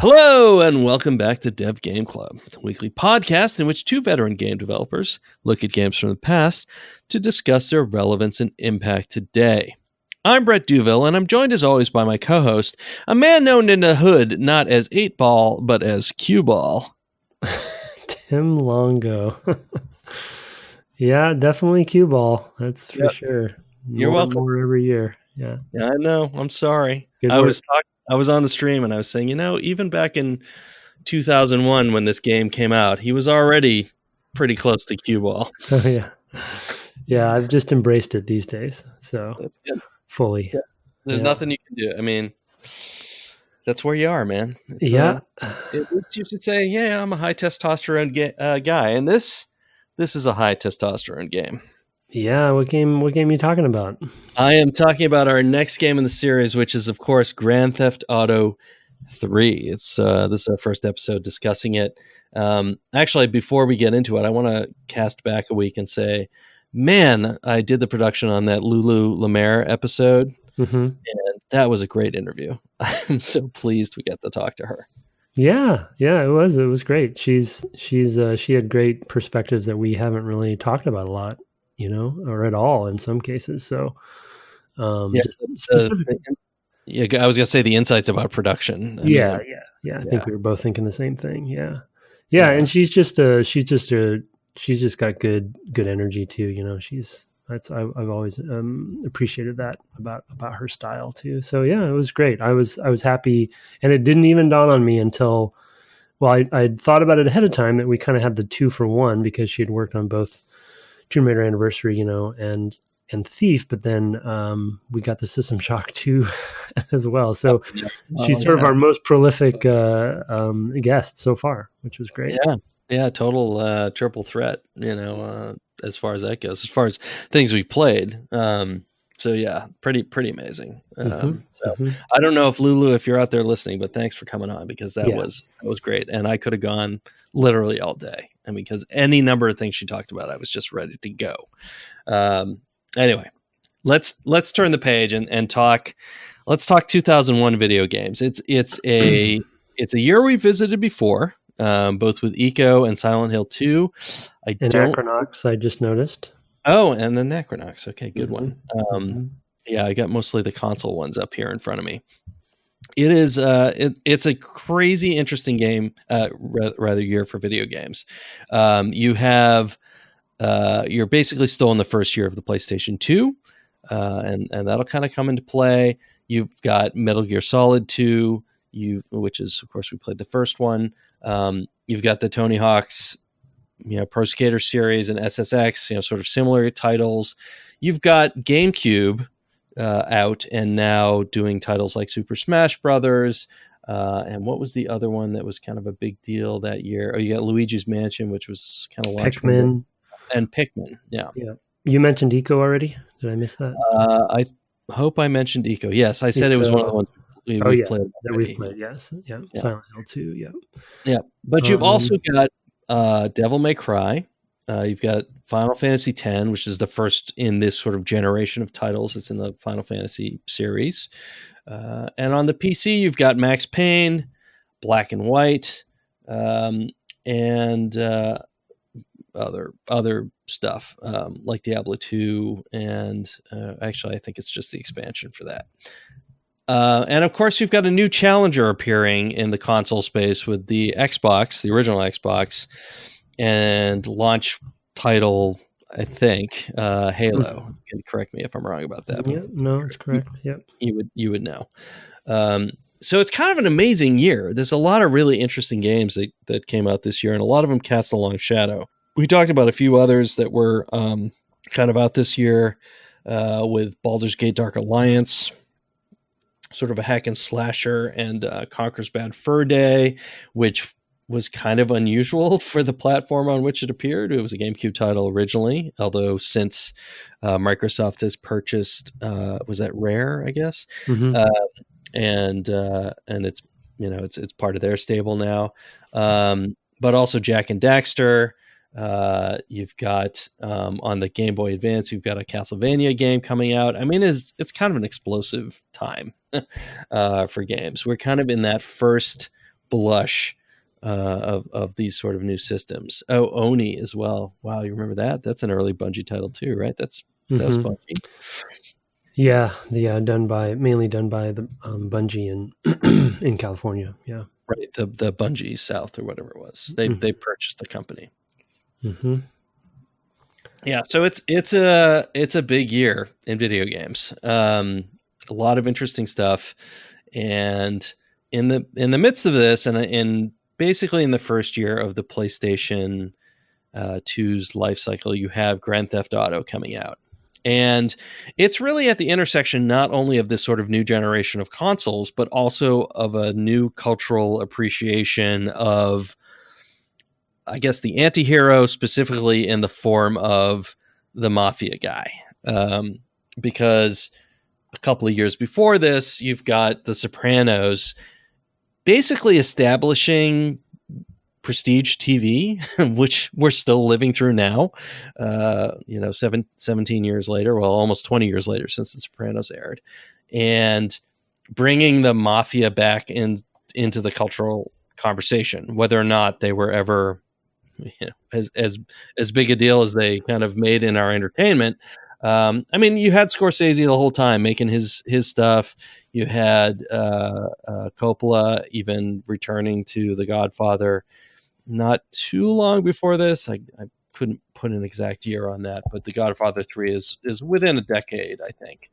Hello, and welcome back to Dev Game Club, the weekly podcast in which two veteran game developers look at games from the past to discuss their relevance and impact today. I'm Brett Duville, and I'm joined as always by my co-host, a man known in the hood not as 8-Ball, but as Q-Ball. Tim Longo. Yeah, definitely Q-Ball. That's for sure. You're welcome. More every year. Yeah, I know. I'm sorry. I was on the stream and I was saying, even back in 2001 when this game came out, he was already pretty close to Q-Ball. Oh, yeah. Yeah, I've just embraced it these days. So that's good. Fully. Yeah. There's nothing you can do. I mean, that's where you are, man. At least you should say, yeah, I'm a high testosterone guy. And this is a high testosterone game. Yeah, what game are you talking about? I am talking about our next game in the series, which is, of course, Grand Theft Auto 3. It's this is our first episode discussing it. Actually, before we get into it, I want to cast back a week and say, man, I did the production on that Lulu Lemaire episode, and that was a great interview. I'm so pleased we got to talk to her. Yeah, it was great. She had great perspectives that we haven't really talked about a lot. Or at all in some cases. So, I was going to say the insights about production. I think we were both thinking the same thing. Yeah. And she's just got good energy too. I've always appreciated that about her style too. So yeah, it was great. I was happy, and it didn't even dawn on me until, I'd thought about it ahead of time that we kind of had the 2-for-1 because she had worked on both Tomb Raider Anniversary, and Thief, but then we got the System Shock 2 as well. So she's sort of our most prolific guest so far, which was great. Yeah, total triple threat, as far as that goes, as far as things we've played. So yeah, pretty amazing. I don't know if Lulu, if you're out there listening, but thanks for coming on, because that was great. And I could have gone literally all day. And because any number of things she talked about, I was just ready to go. Anyway, let's turn the page and talk. Let's talk 2001 video games. It's a year we visited before, both with Eco and Silent Hill 2. Anachronox, I just noticed. Oh, and Anachronox. Okay, good one. Yeah, I got mostly the console ones up here in front of me. It is it's a crazy interesting game, rather year for video games. You have you're basically still in the first year of the PlayStation 2, and that'll kind of come into play. You've got Metal Gear Solid 2, which is, of course, we played the first one. You've got the Tony Hawk's Pro Skater series and SSX, sort of similar titles. You've got GameCube out and now doing titles like Super Smash Brothers. And what was the other one that was kind of a big deal that year? Oh, you got Luigi's Mansion, which was kind of launched. Pikmin. And Pikmin, yeah. You mentioned Eco already? Did I miss that? I hope I mentioned Eco. Yes, I said Eco. It was one of the ones we've played. That we've played, yes. Yeah. Silent Hill 2, yeah. Yeah, but you've also got Devil May Cry. You've got Final Fantasy X, which is the first in this sort of generation of titles. It's in the Final Fantasy series. And on the PC, you've got Max Payne, Black and White, and other stuff like Diablo 2. And actually, I think it's just the expansion for that. And of course, you've got a new challenger appearing in the console space with the Xbox, the original Xbox, and launch title, I think, Halo. You can correct me if I'm wrong about that. Yeah, no, it's correct. Yep. You would know. So it's kind of an amazing year. There's a lot of really interesting games that came out this year, and a lot of them cast a long shadow. We talked about a few others that were kind of out this year with Baldur's Gate Dark Alliance, sort of a hack and slasher, and Conker's Bad Fur Day, which was kind of unusual for the platform on which it appeared. It was a GameCube title originally, although since Microsoft has purchased, was that Rare, I guess? Mm-hmm. And it's it's part of their stable now. But also Jack and Daxter, You've got on the Game Boy Advance, you've got a Castlevania game coming out. I mean, it's kind of an explosive time for games. We're kind of in that first blush of these sort of new systems. Oh, Oni as well. Wow, you remember that? That's an early Bungie title too, right? That was Bungie. Yeah, mainly done by the Bungie in California. Yeah, right. The Bungie South or whatever it was. They purchased the company. Mm-hmm. Yeah, so it's a big year in video games. A lot of interesting stuff, and in the midst of this, and basically in the first year of the PlayStation 2's life cycle, you have Grand Theft Auto coming out. And it's really at the intersection not only of this sort of new generation of consoles, but also of a new cultural appreciation of, I guess, the anti-hero, specifically in the form of the mafia guy. Because a couple of years before this, you've got The Sopranos basically establishing prestige TV, which we're still living through now, 17 years later, well, almost 20 years later since The Sopranos aired, and bringing the mafia back into the cultural conversation, whether or not they were ever as big a deal as they kind of made in our entertainment. I mean, you had Scorsese the whole time making his stuff. You had Coppola even returning to The Godfather not too long before this. I couldn't put an exact year on that, but The Godfather 3 is within a decade, I think,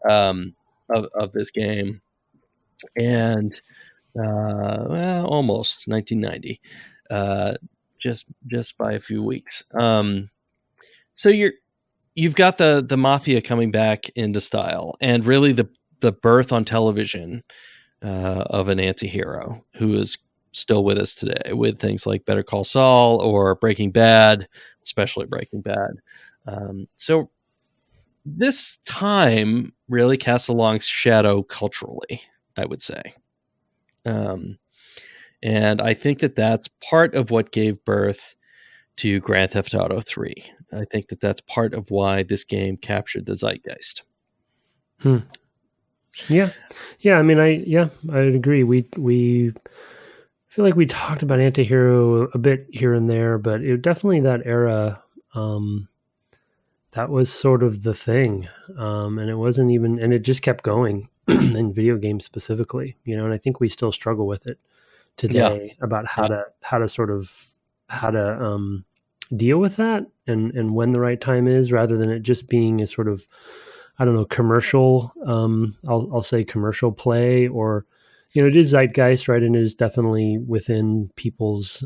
of this game, and almost 1990, just by a few weeks. So you've got the mafia coming back into style, and really the birth on television of an anti-hero who is still with us today, with things like Better Call Saul or Breaking Bad, especially Breaking Bad. So this time really casts a long shadow culturally, I would say. And I think that's part of what gave birth to Grand Theft Auto 3. I think that's part of why this game captured the zeitgeist. Yeah. I mean, I'd agree. We feel like we talked about anti-hero a bit here and there, but it definitely that era, that was sort of the thing. And it wasn't even, and it just kept going in video games specifically, and I think we still struggle with it today about how to deal with that and when the right time is, rather than it just being a sort of, I don't know, commercial, I'll say commercial play, or, it is zeitgeist, right? And it is definitely within people's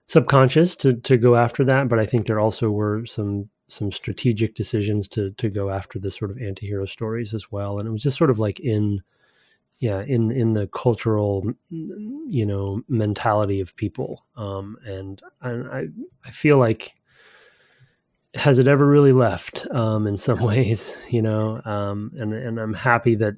subconscious to go after that. But I think there also were some strategic decisions to go after the sort of anti-hero stories as well. And it was just sort of like in the cultural, mentality of people. And I feel like, has it ever really left in some ways, and I'm happy that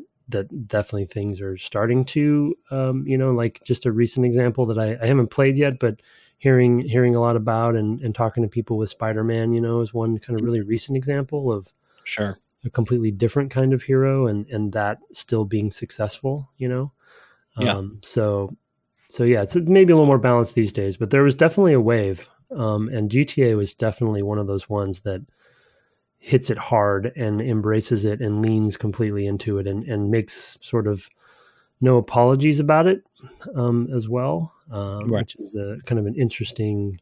definitely things are starting to, like just a recent example that I haven't played yet, but hearing a lot about and talking to people with Spider-Man, is one kind of really recent example of sure a completely different kind of hero and that still being successful, So yeah, it's maybe a little more balanced these days, but there was definitely a wave. And GTA was definitely one of those ones that hits it hard and embraces it and leans completely into it and makes sort of no apologies about it as well, right. Which is a kind of an interesting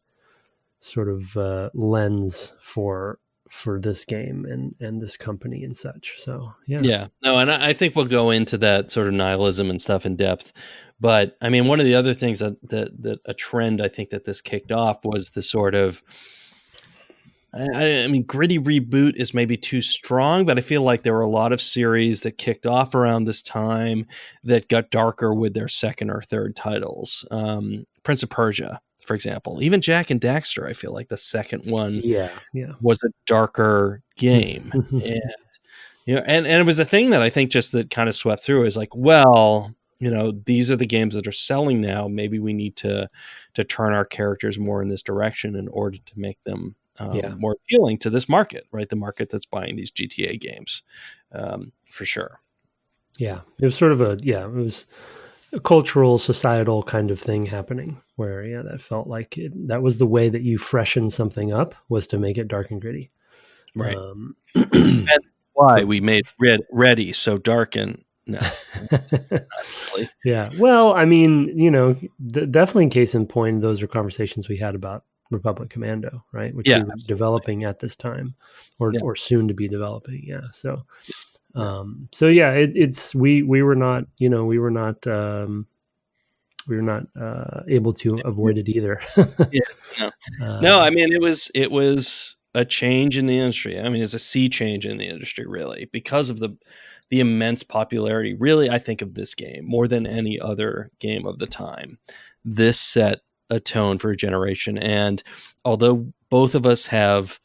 sort of lens for this game and this company and such. So yeah. No, and I think we'll go into that sort of nihilism and stuff in depth. But I mean, one of the other things that a trend I think that this kicked off was the sort of, I mean, gritty reboot is maybe too strong, but I feel like there were a lot of series that kicked off around this time that got darker with their second or third titles. Prince of Persia, for example, even Jack and Daxter, I feel like the second one was a darker game. And, and it was a thing that I think just that kind of swept through is like, well, these are the games that are selling now. Maybe we need to turn our characters more in this direction in order to make them more appealing to this market, right? The market that's buying these GTA games, for sure. Yeah, it was sort of it was a cultural, societal kind of thing happening where, that felt like that was the way that you freshen something up, was to make it dark and gritty. Right. And why we made Ready so dark and no. Really. Yeah. Well, I mean, definitely case in point, those are conversations we had about Republic Commando, right? Which we were developing at this time or soon to be developing. Yeah. So, we were not able to avoid it either. No, I mean, it was a change in the industry. I mean, it's a sea change in the industry, really, because of the immense popularity. Really, I think of this game more than any other game of the time. This set a tone for a generation. And although both of us have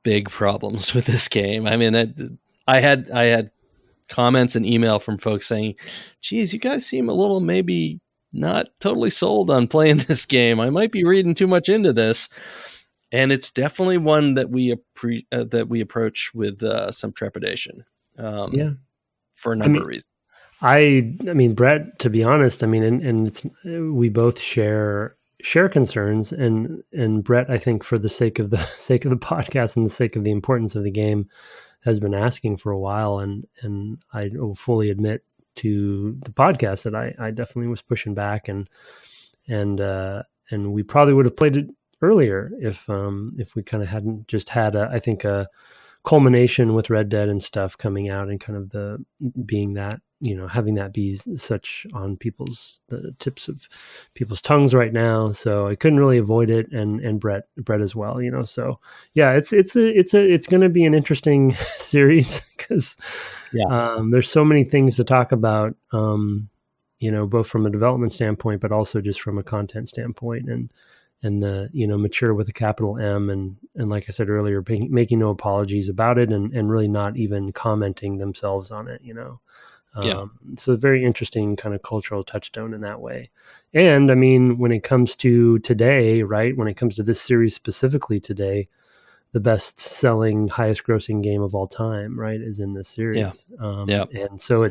big problems with this game, I mean, I had comments and email from folks saying, geez, you guys seem a little maybe not totally sold on playing this game. I might be reading too much into this. And it's definitely one that we approach with some trepidation. For a number of reasons. I mean, Brett, to be honest, I mean, and we both share concerns, and Brett, I think, for the sake of the podcast and the sake of the importance of the game, has been asking for a while, and I will fully admit to the podcast that I definitely was pushing back, and we probably would have played it earlier if we kind of hadn't just had a culmination with Red Dead and stuff coming out, and kind of having that be such on the tips of people's tongues right now. So I couldn't really avoid it, and Brett as well, so yeah, it's going to be an interesting series because there's so many things to talk about, both from a development standpoint, but also just from a content standpoint, and the, mature with a capital M, and like I said earlier, making no apologies about it, and really not even commenting themselves on it, So a very interesting kind of cultural touchstone in that way. And I mean, when it comes to today, right, when it comes to this series specifically today, the best selling, highest grossing game of all time, right, is in this series. And so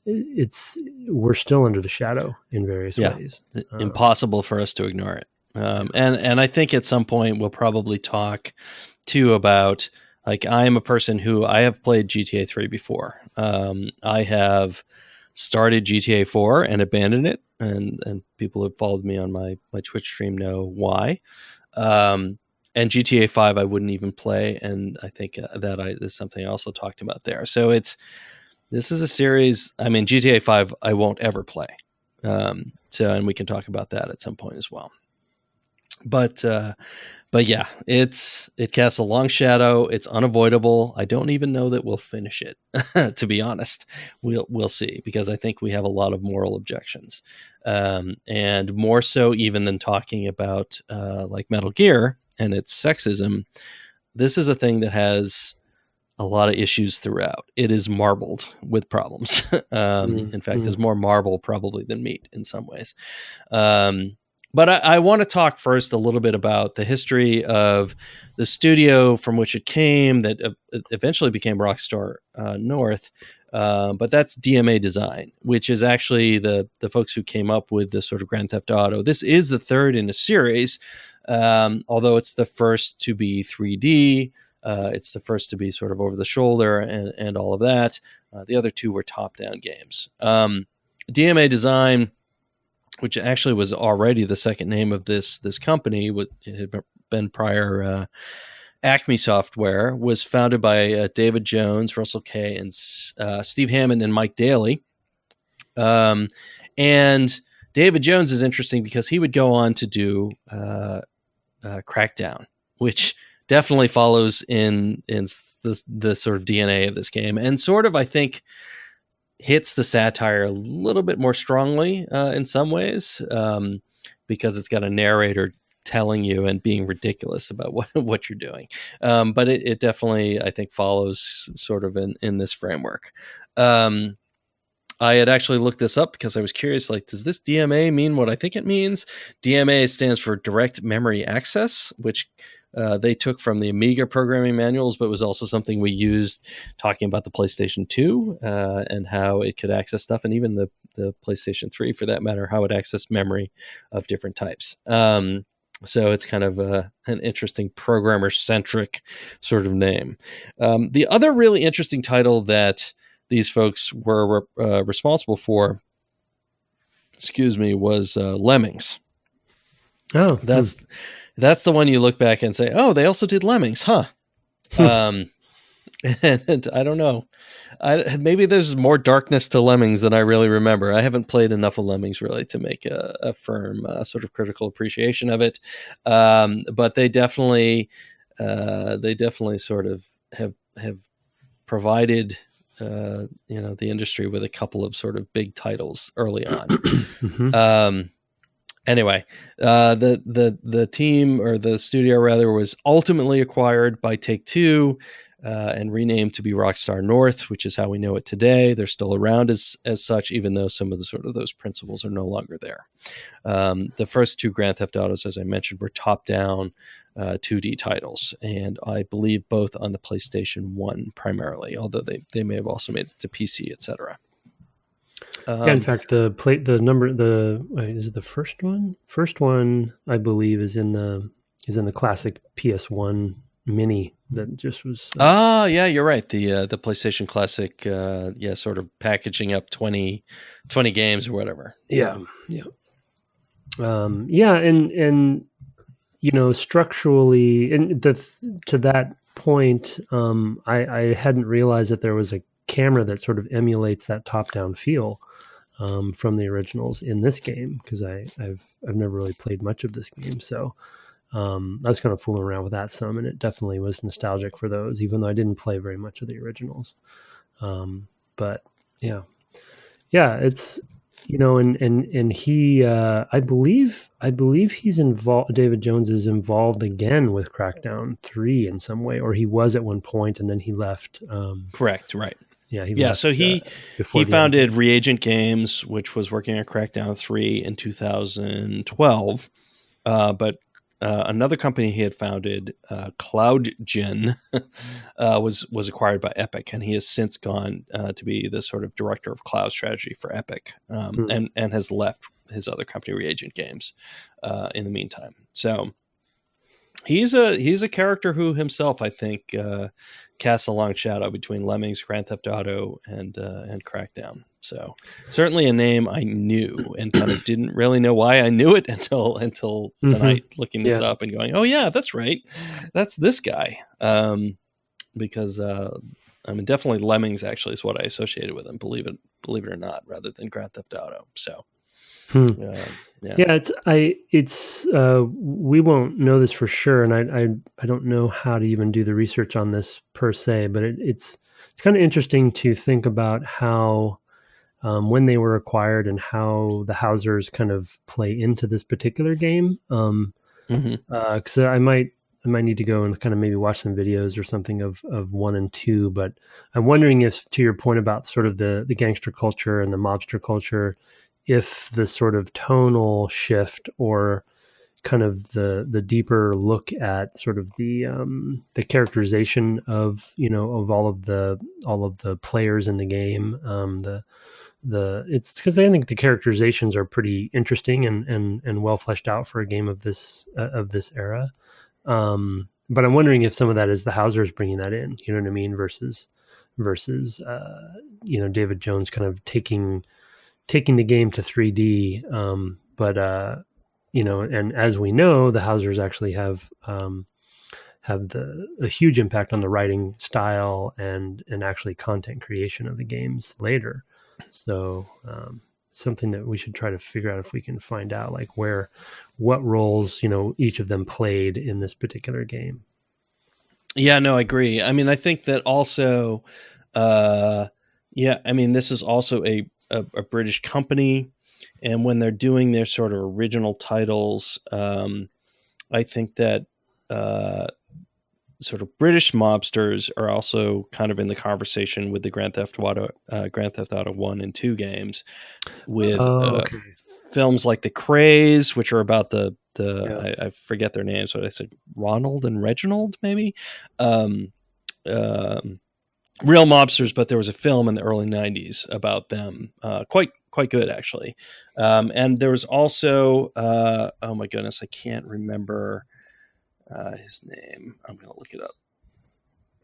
we're still under the shadow in various ways. Impossible for us to ignore it. And I think at some point we'll probably talk too about, like, I am a person who I have played GTA 3 before. I have started GTA 4 and abandoned it, and people who have followed me on my Twitch stream know why. And GTA 5 I wouldn't even play, and I think that is something I also talked about there. So this is a series. I mean, GTA 5 I won't ever play. And we can talk about that at some point as well. But yeah, it casts a long shadow. It's unavoidable. I don't even know that we'll finish it. To be honest, we'll see, because I think we have a lot of moral objections, and more so even than talking about like Metal Gear and its sexism. This is a thing that has a lot of issues throughout. It is marbled with problems. In fact, there's more marble probably than meat in some ways. But I want to talk first a little bit about the history of the studio from which it came, that eventually became Rockstar North. But that's DMA Design, which is actually the folks who came up with this sort of Grand Theft Auto. This is the third in a series, although it's the first to be 3D. It's the first to be sort of over the shoulder and all of that. The other two were top-down games. DMA Design, which actually was already the second name of this company, it had been prior Acme Software, was founded by David Jones, Russell Kay, and Steve Hammond and Mike Daly. And David Jones is interesting because he would go on to do Crackdown, which definitely follows in the sort of DNA of this game, and sort of, I think, hits the satire a little bit more strongly in some ways, because it's got a narrator telling you and being ridiculous about what you're doing. But it definitely, I think, follows sort of in this framework. I had actually looked this up because I was curious, like, does this DMA mean what I think it means? DMA stands for direct memory access, which they took from the Amiga programming manuals, but was also something we used talking about the PlayStation 2 and how it could access stuff, and even the PlayStation 3, for that matter, how it accessed memory of different types. So it's kind of an interesting programmer-centric sort of name. The other really interesting title that these folks were responsible for, was Lemmings. Oh, that's the one you look back and say, oh, they also did Lemmings, huh? And I don't know. Maybe there's more darkness to Lemmings than I really remember. I haven't played enough of Lemmings really to make a firm sort of critical appreciation of it. But they definitely sort of have provided the industry with a couple of sort of big titles early on. Mm-hmm. Anyway, the team, or the studio rather, was ultimately acquired by Take-Two and renamed to be Rockstar North, which is how we know it today. They're still around as such, even though some of the sort of those principles are no longer there. The first two Grand Theft Autos, as I mentioned, were top-down 2D titles, and I believe both on the PlayStation 1 primarily, although they may have also made it to PC, etc. In fact, is it the first one? First one, I believe, is in the classic PS1 Mini that just was. Yeah, you're right. The PlayStation Classic, sort of packaging up 20 games or whatever. Yeah. And structurally, and to that point, I hadn't realized that there was a camera that sort of emulates that top-down feel from the originals in this game, because I've never really played much of this game, so I was kind of fooling around with that some, and it definitely was nostalgic for those, even though I didn't play very much of the originals. But yeah, it's and he I believe he's involved. David Jones is involved again with Crackdown 3 in some way, or he was at one point and then he left. Correct, right. Yeah, so he founded Reagent Games, which was working on Crackdown 3 in 2012. But another company he had founded, CloudGen, was acquired by Epic, and he has since gone to be the sort of director of cloud strategy for Epic, and has left his other company, Reagent Games, in the meantime. So he's a character who himself, I think, casts a long shadow between Lemmings, Grand Theft Auto, and Crackdown. So certainly a name I knew, and kind of didn't really know why I knew it until tonight, looking this up and going, oh yeah, that's right, that's this guy. Because definitely Lemmings actually is what I associated with him, believe it or not, rather than Grand Theft Auto. So. It's we won't know this for sure, and I don't know how to even do the research on this per se, but it's kind of interesting to think about how when they were acquired and how the Housers kind of play into this particular game. Because I might need to go and kind of maybe watch some videos or something of 1 and 2, but I'm wondering if, to your point about sort of the gangster culture and the mobster culture, if the sort of tonal shift or kind of the deeper look at sort of the characterization of all of the players in the game, it's because I think the characterizations are pretty interesting and well fleshed out for a game of this era. But I'm wondering if some of that is the Housers bringing that in, you know what I mean, versus David Jones kind of taking the game to 3D. And as we know, the Housers actually have a huge impact on the writing style and actually content creation of the games later. So something that we should try to figure out if we can find out, like what roles, each of them played in this particular game. Yeah, no, I agree. I mean, I think that also, this is also a British company, and when they're doing their sort of original titles, I think that sort of British mobsters are also kind of in the conversation with the Grand Theft Auto 1 and 2 games, with films like The Craze, which are about I forget their names, what I said, Ronald and Reginald, maybe. Real mobsters, but there was a film in the early 90s about them, quite good actually. And there was also oh my goodness, I can't remember his name. I'm going to look it up.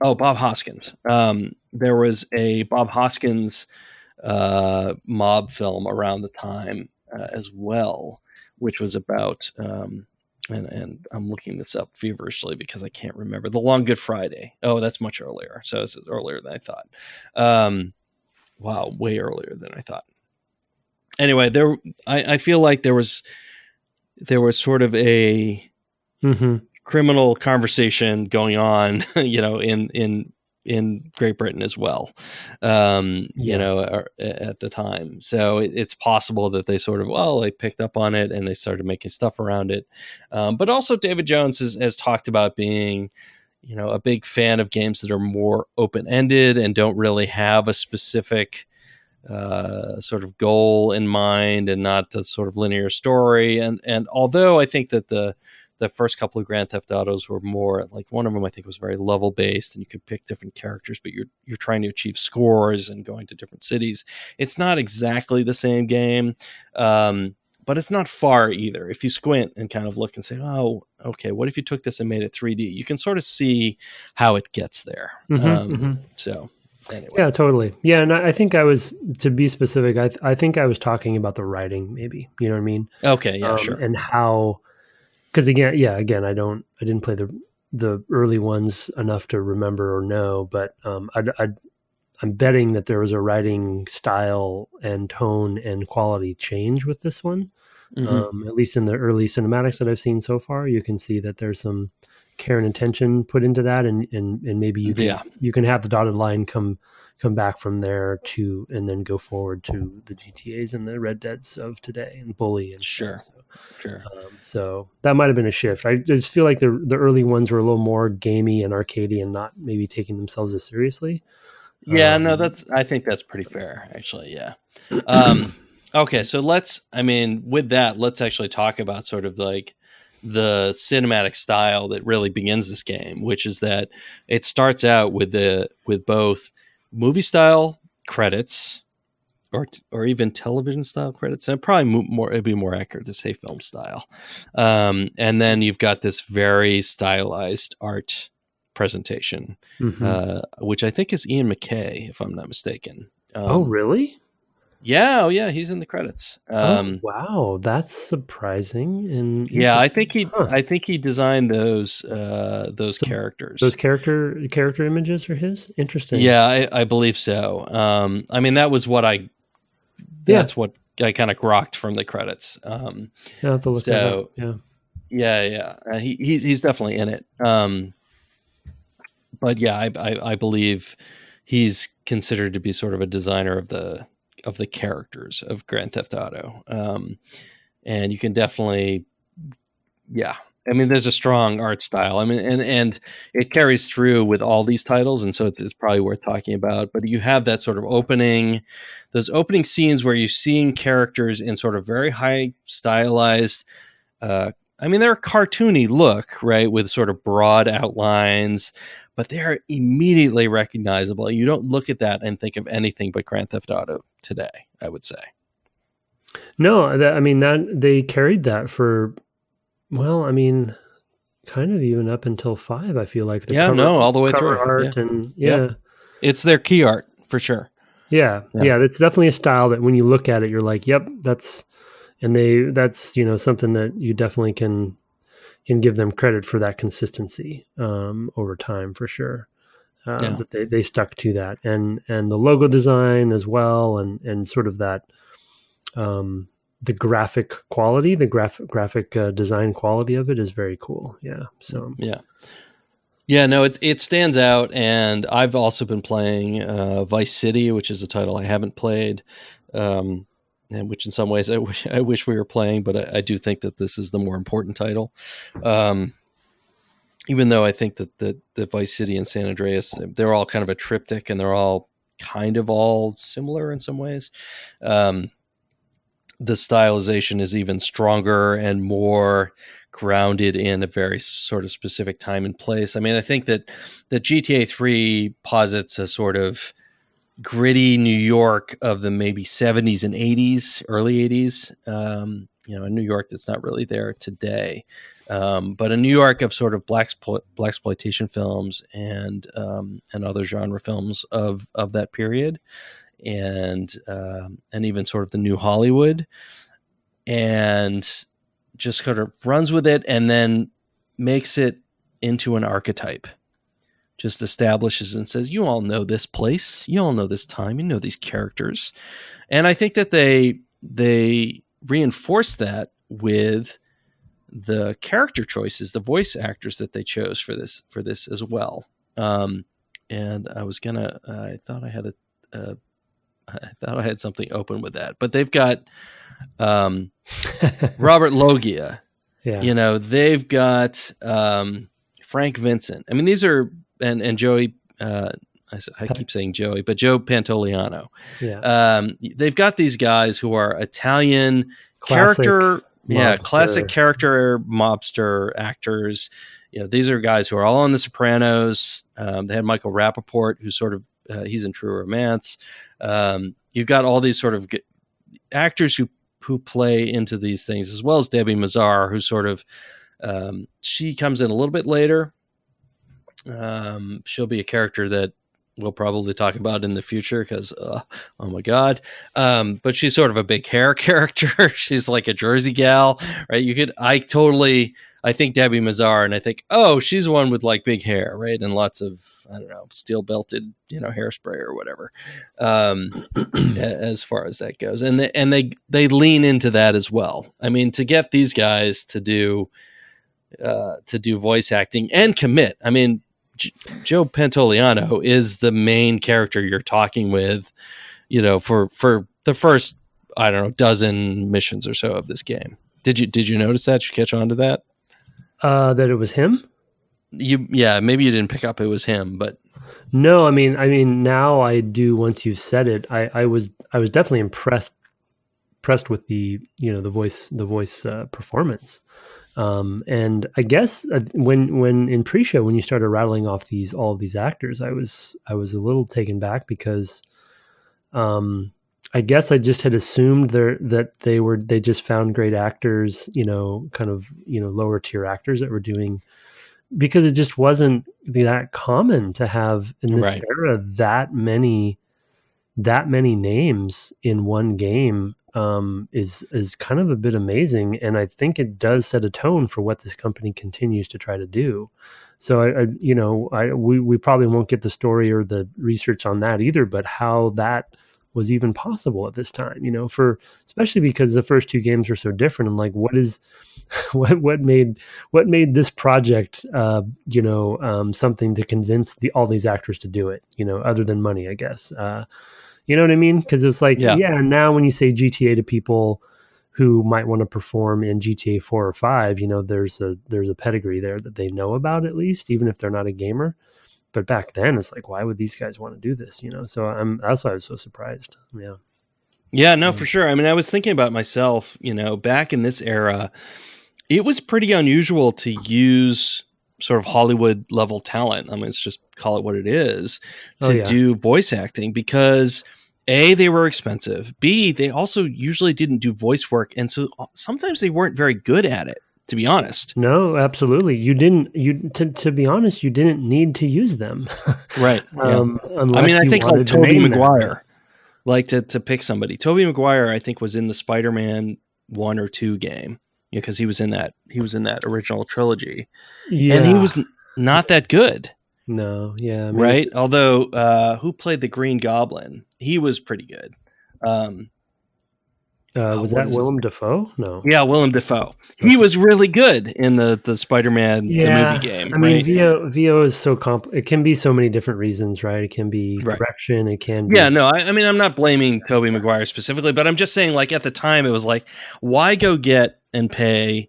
Oh, Bob Hoskins. There was a Bob Hoskins mob film around the time as well, which was about and I'm looking this up feverishly because I can't remember. The Long Good Friday. Oh, that's much earlier. So it's earlier than I thought. Wow, way earlier than I thought. Anyway, I feel like there was sort of a criminal conversation going on, in Great Britain as well, at the time. So it's possible that they sort of, they picked up on it and they started making stuff around it. But also David Jones has talked about being, a big fan of games that are more open-ended and don't really have a specific sort of goal in mind and not the sort of linear story. And although I think that the first couple of Grand Theft Autos were more like, one of them I think was very level based and you could pick different characters, but you're trying to achieve scores and going to different cities. It's not exactly the same game, but it's not far either. If you squint and kind of look and say, oh, okay, what if you took this and made it 3D? You can sort of see how it gets there. So anyway. Yeah, totally. Yeah, and I think I was, to be specific, I think I was talking about the writing maybe, you know what I mean? Okay, yeah, sure. And how... Because again, I didn't play the early ones enough to remember or know, but I'm betting that there was a writing style and tone and quality change with this one. At least in the early cinematics that I've seen so far, you can see that there's some care and attention put into that, and maybe you can have the dotted line come back from there to, and then go forward to the GTAs and the Red Deads of today and Bully and sure. So that might have been a shift. I just feel like the early ones were a little more gamey and arcadey and not maybe taking themselves as seriously. Yeah, I think that's pretty fair, actually. Yeah. Okay, so let's actually talk about sort of like the cinematic style that really begins this game, which is that it starts out with both movie style credits or even television style credits, and it'd be more accurate to say film style. And then you've got this very stylized art presentation, which I think is Ian McKay, if I'm not mistaken. Oh, really? Yeah. Oh, yeah. He's in the credits. Wow. That's surprising. And yeah, I think he designed those characters. Those character images are his? Interesting. Yeah, I believe so. That was what that's what I kind of grokked from the credits. I'll have to look that up. Yeah. He's definitely in it. But yeah, I believe he's considered to be sort of a designer of the characters of Grand Theft Auto. And you can definitely, there's a strong art style. And it carries through with all these titles. And so it's probably worth talking about, but you have that sort of those opening scenes where you're seeing characters in sort of very high stylized, they're a cartoony look, right? With sort of broad outlines, but they're immediately recognizable. You don't look at that and think of anything but Grand Theft Auto today, I would say. No, that they carried that for, kind of even up until 5, I feel like. All the way through. Art and It's their key art for sure. Yeah. It's definitely a style that when you look at it, you're like, yep, that's something that you definitely can give them credit for, that consistency over time for sure. That they stuck to that, and the logo design as well, and sort of that the graphic quality, the graphic design quality of it is very cool. Yeah. So no, it stands out, and I've also been playing Vice City, which is a title I haven't played. And which in some ways I wish we were playing, but I do think that this is the more important title. even though I think that the Vice City and San Andreas, they're all kind of a triptych and they're all kind of all similar in some ways. The stylization is even stronger and more grounded in a very sort of specific time and place. I mean, I think that GTA 3 posits a sort of gritty New York of the maybe 70s and 80s, early 80s, a New York that's not really there today. But a New York of sort of blaxploitation films and other genre films of that period, and even sort of the new Hollywood, and just kind of runs with it and then makes it into an archetype. Just establishes and says, you all know this place, you all know this time, you know these characters. And I think that they reinforce that with the character choices, the voice actors that they chose for this as well. And I thought I had something open with that, but they've got Robert Loggia. Yeah. They've got Frank Vincent. I mean, these are and Joey. I keep saying Joey, but Joe Pantoliano. Yeah. They've got these guys who are Italian character mobster actors. These are guys who are all on The Sopranos. They had Michael Rappaport, who's sort of he's in True Romance. You've got all these sort of actors who play into these things, as well as Debbie Mazar, who sort of she comes in a little bit later. She'll be a character that we'll probably talk about in the future because, oh my God. But she's sort of a big hair character. She's like a Jersey gal, right? I think Debbie Mazar, and I think, oh, she's one with like big hair, right? And lots of, I don't know, steel belted, hairspray or whatever, as far as that goes. And they lean into that as well. I mean, to get these guys to do voice acting and commit. I mean, Joe Pantoliano is the main character you're talking with, for the first, I don't know, dozen missions or so of this game. Did you notice that? Did you catch on to that? That it was him? Maybe you didn't pick up it was him, but no, I mean now I do. Once you've said it, I was definitely impressed with the voice performance. And I guess when in pre-show, when you started rattling off all of these actors, I was a little taken back because, I guess I just had assumed that they just found great actors, lower tier actors that were doing, because it just wasn't that common to have in this era that many names in one game. Is kind of a bit amazing, and I think it does set a tone for what this company continues to try to do. So we probably won't get the story or the research on that either, but how that was even possible at this time, especially because the first two games were so different, and like what made this project something to convince all these actors to do it, other than money, I guess. You know what I mean? Because it's like, now when you say GTA to people who might want to perform in GTA 4 or 5, there's a pedigree there that they know about, at least, even if they're not a gamer. But back then, it's like, why would these guys want to do this? So that's why I was so surprised. Yeah. Yeah, no, for sure. I mean, I was thinking about myself, back in this era, it was pretty unusual to use sort of Hollywood level talent. I mean, let's just call it what it is, to do voice acting, because A, they were expensive. B, they also usually didn't do voice work. And so sometimes they weren't very good at it, to be honest. No, absolutely. To be honest, you didn't need to use them. Right. I think like Tobey Maguire, like to pick somebody. Tobey Maguire, I think, was in the Spider-Man 1 or 2 game. Because he was in that original trilogy, and he was not that good. No, yeah, right. Although, who played the Green Goblin? He was pretty good. Was that Willem Dafoe? No. Yeah, Willem Dafoe. He was really good in the Spider-Man the movie game. I mean, VO is so it can be so many different reasons, right? It can be direction. It can be... Yeah, no, I mean, I'm not blaming Tobey Maguire specifically, but I'm just saying, like, at the time, it was like, why go get and pay,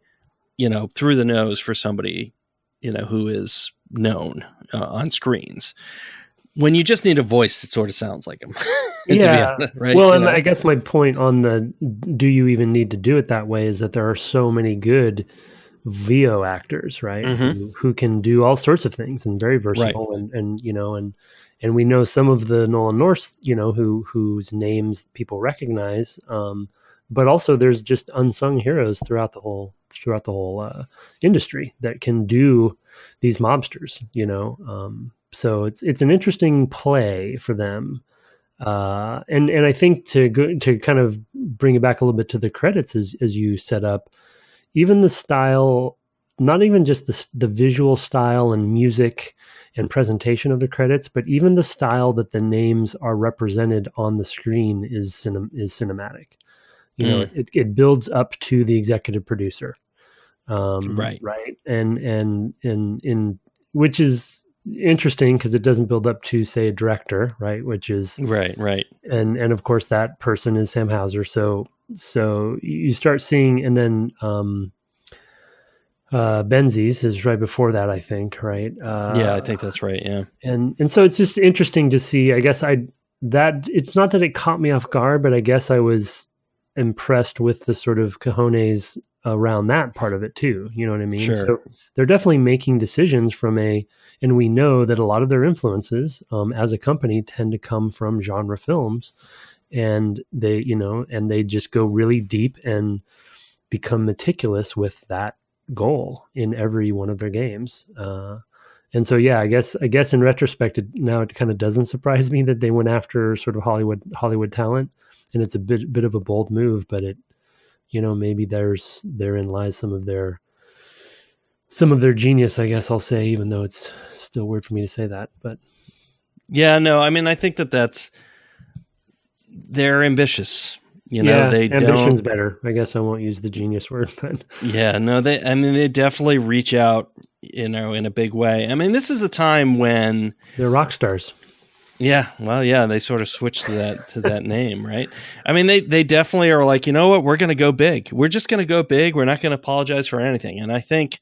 through the nose for somebody who is known on screens, when you just need a voice that sort of sounds like him. Yeah. Honest, right? Well, and I guess my point on the do you even need to do it that way is that there are so many good VO actors, right? Who can do all sorts of things and very versatile, right. and we know some of the Nolan North, whose names people recognize, but also there's just unsung heroes throughout the whole industry that can do these mobsters, so it's an interesting play for them. And I think to kind of bring it back a little bit to the credits as you set up, even the style, not even just the visual style and music and presentation of the credits, but even the style that the names are represented on the screen is cinematic. It builds up to the executive producer. Right. And which is interesting because it doesn't build up to, say, a director, right? Which is right. And of course that person is Sam Houser. So you start seeing, and then Benzies is right before that, I think, right? Yeah, I think that's right. Yeah. And so it's just interesting to see. I guess it's not that it caught me off guard, but I guess I was impressed with the sort of cojones around that part of it too. You know what I mean? Sure. So they're definitely making decisions and we know that a lot of their influences as a company tend to come from genre films, and they just go really deep and become meticulous with that goal in every one of their games. And so, yeah, I guess in retrospect, it kind of doesn't surprise me that they went after sort of Hollywood talent, and it's a bit of a bold move, but maybe therein lies some of their genius, I guess I'll say, even though it's still weird for me to say that. But yeah, no, I mean, I think they're ambitious. Ambition's better. I guess I won't use the genius word, but yeah, no, they definitely reach out, in a big way. I mean, this is a time when they're rock stars. Yeah, well, yeah, they sort of switched to that name, right? I mean, they definitely are like, you know what, we're going to go big. We're just going to go big. We're not going to apologize for anything. And I think,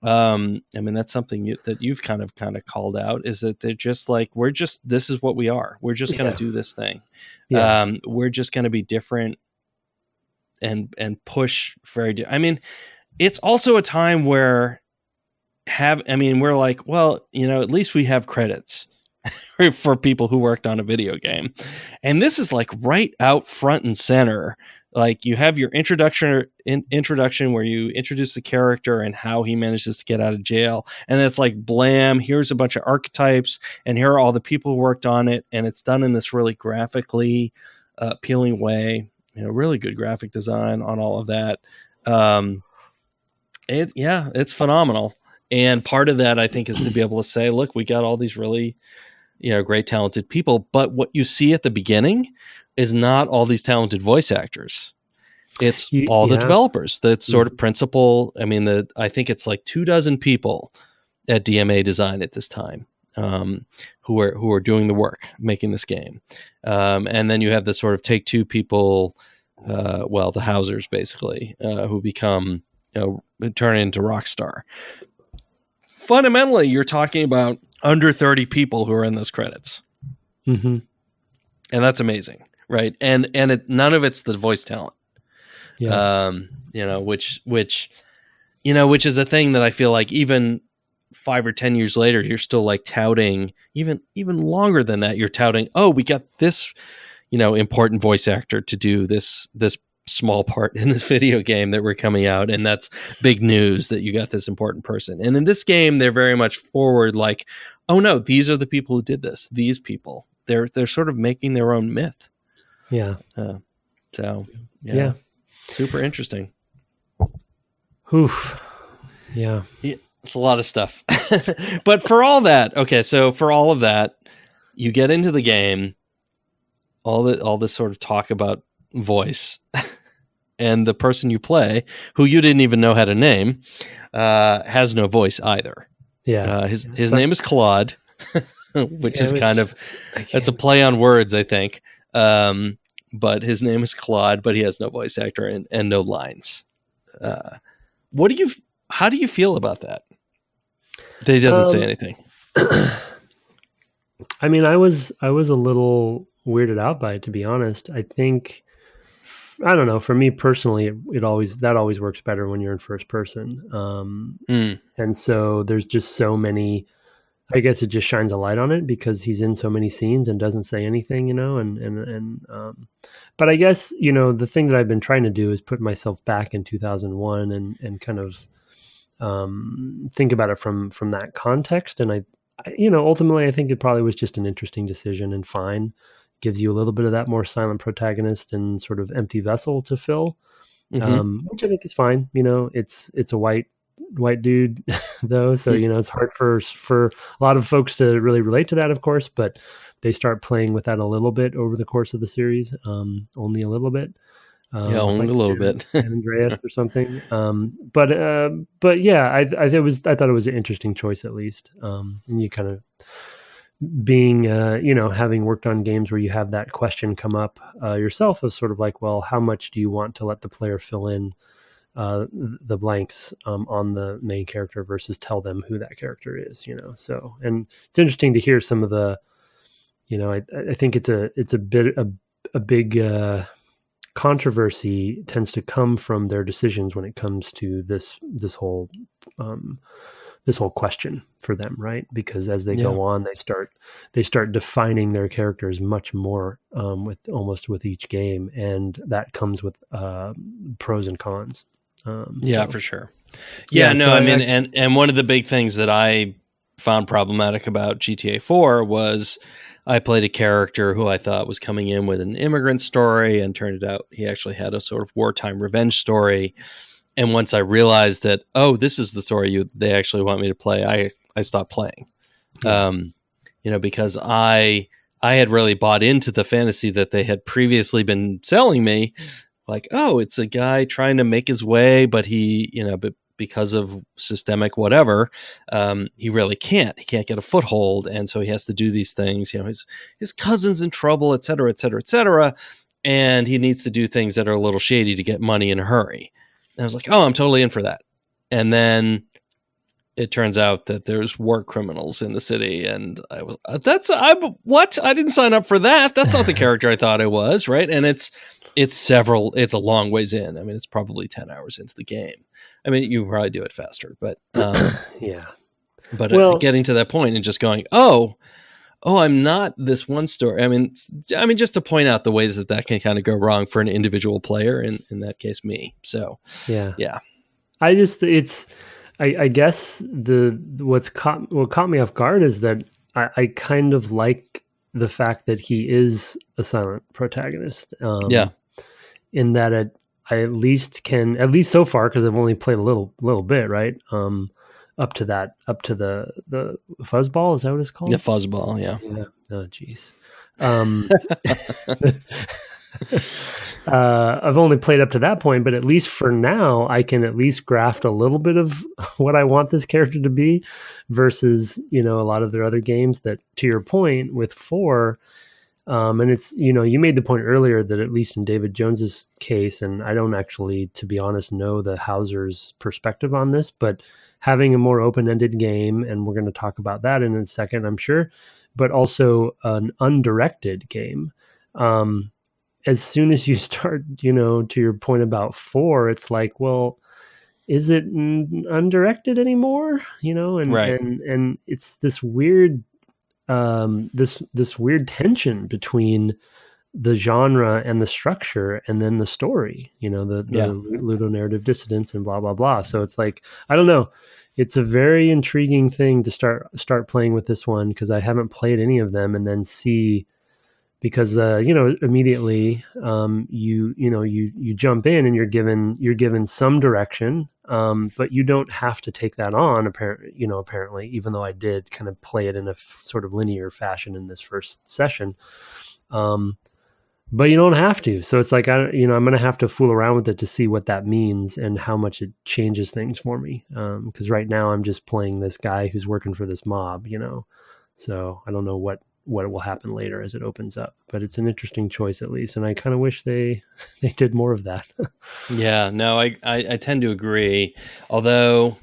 I mean, that's something that you've kind of called out, is that they're just like, this is what we are. We're just going to do this thing. Yeah. We're just going to be different and push I mean, it's also a time where we're like, well, at least we have credits for people who worked on a video game. And this is like right out front and center. Like, you have your introduction where you introduce the character and how he manages to get out of jail. And it's like, blam, here's a bunch of archetypes, and here are all the people who worked on it. And it's done in this really graphically appealing way, really good graphic design on all of that. It's phenomenal. And part of that, I think, is to be able to say, look, we got all these really, great, talented people. But what you see at the beginning is not all these talented voice actors. It's all the developers. That sort of principal. I mean, I think it's like 24 people at DMA Design at this time, who are doing the work, making this game. And then you have the sort of Take-Two people, the Housers basically, who become, turn into Rockstar. Fundamentally, you're talking about under 30 people who are in those credits. Mm-hmm. And that's amazing, right? And none of it's the voice talent. Yeah. Which is a thing that I feel like even 5 or 10 years later, you're still like touting, even longer than that, you're touting, oh, we got this, important voice actor to do this small part in this video game that we're coming out, and that's big news that you got this important person. And in this game, they're very much forward, like, oh no, these are the people who did this. These people, they're sort of making their own myth. Yeah. Yeah. Super interesting. Oof. Yeah. It's a lot of stuff. But for all that, so for all of that, you get into the game, all this sort of talk about voice, and the person you play, who you didn't even know had a name, has no voice either. Yeah. His name is Claude, which is kind of, it's a play on words, I think. But his name is Claude, but he has no voice actor and no lines. How do you feel about that? They doesn't say anything. I mean, I was a little weirded out by it, to be honest. I think, I don't know, for me personally, it always works better when you're in first person. And so there's just so many, I guess it just shines a light on it because he's in so many scenes and doesn't say anything, you know, but I guess, you know, the thing that I've been trying to do is put myself back in 2001 and kind of think about it from that context. And I, you know, ultimately I think it probably was just an interesting decision and fine. Gives you a little bit of that more silent protagonist and sort of empty vessel to fill, which I think is fine. You know, it's a white dude though. So, you know, it's hard for a lot of folks to really relate to that, of course, but they start playing with that a little bit over the course of the series. Only a little bit. Only a little bit. Andreas or something. But yeah, I thought it was an interesting choice at least. And you kind of being, you know, having worked on games where you have that question come up yourself of sort of like, well, how much do you want to let the player fill in the blanks on the main character versus tell them who that character is, you know? So, and it's interesting to hear some of the, you know, I think it's a big controversy tends to come from their decisions when it comes to this whole question for them, right? Because as they go on, they start defining their characters much more with each game, and that comes with pros and cons. For sure. I mean, and one of the big things that I found problematic about GTA 4 was I played a character who I thought was coming in with an immigrant story, and turned out he actually had a sort of wartime revenge story. And once I realized that, oh, this is the story they actually want me to play, I stopped playing. You know, because I had really bought into the fantasy that they had previously been selling me. Like, oh, it's a guy trying to make his way, but he, you know, but because of systemic whatever, he really can't. He can't get a foothold, and so he has to do these things. You know, his cousin's in trouble, et cetera, et cetera, et cetera, and he needs to do things that are a little shady to get money in a hurry. And I was like, oh, I'm totally in for that. And then it turns out that there's war criminals in the city, and I was what? I didn't sign up for that. That's not the character I thought I was, right? And it's a long ways in. I mean, it's probably 10 hours into the game. I mean, you probably do it faster, but yeah. But getting to that point and just going, oh, I'm not this one story. I mean, just to point out the ways that can kind of go wrong for an individual player, in that case, me. So yeah. I guess what caught me off guard is that I kind of like the fact that he is a silent protagonist. In that I at least so far, because I've only played a little bit, right? Up to the fuzzball, is that what it's called? Yeah, fuzzball, yeah. Oh, geez. I've only played up to that point, but at least for now, I can at least graft a little bit of what I want this character to be versus, you know, a lot of their other games that, to your point with 4, and it's, you know, you made the point earlier that at least in David Jones's case, and I don't actually, to be honest, know the Hauser's perspective on this, but having a more open-ended game, and we're going to talk about that in a second, I'm sure, but also an undirected game. As soon as you start, you know, to your point about 4, it's like, well, is it undirected anymore? You know, and right. and it's this weird this weird tension between the genre and the structure, and then the story, you know, the ludonarrative dissidence and blah, blah, blah. So it's like, I don't know. It's a very intriguing thing to start playing with this one, because I haven't played any of them, and then see, because, you know, immediately you jump in and you're given some direction, but you don't have to take that on, apparently, even though I did kind of play it in a sort of linear fashion in this first session. But you don't have to. So it's like, I'm going to have to fool around with it to see what that means and how much it changes things for me. Because right now I'm just playing this guy who's working for this mob, you know, so I don't know what will happen later as it opens up, but it's an interesting choice at least. And I kind of wish they did more of that. Yeah, no, I tend to agree. Although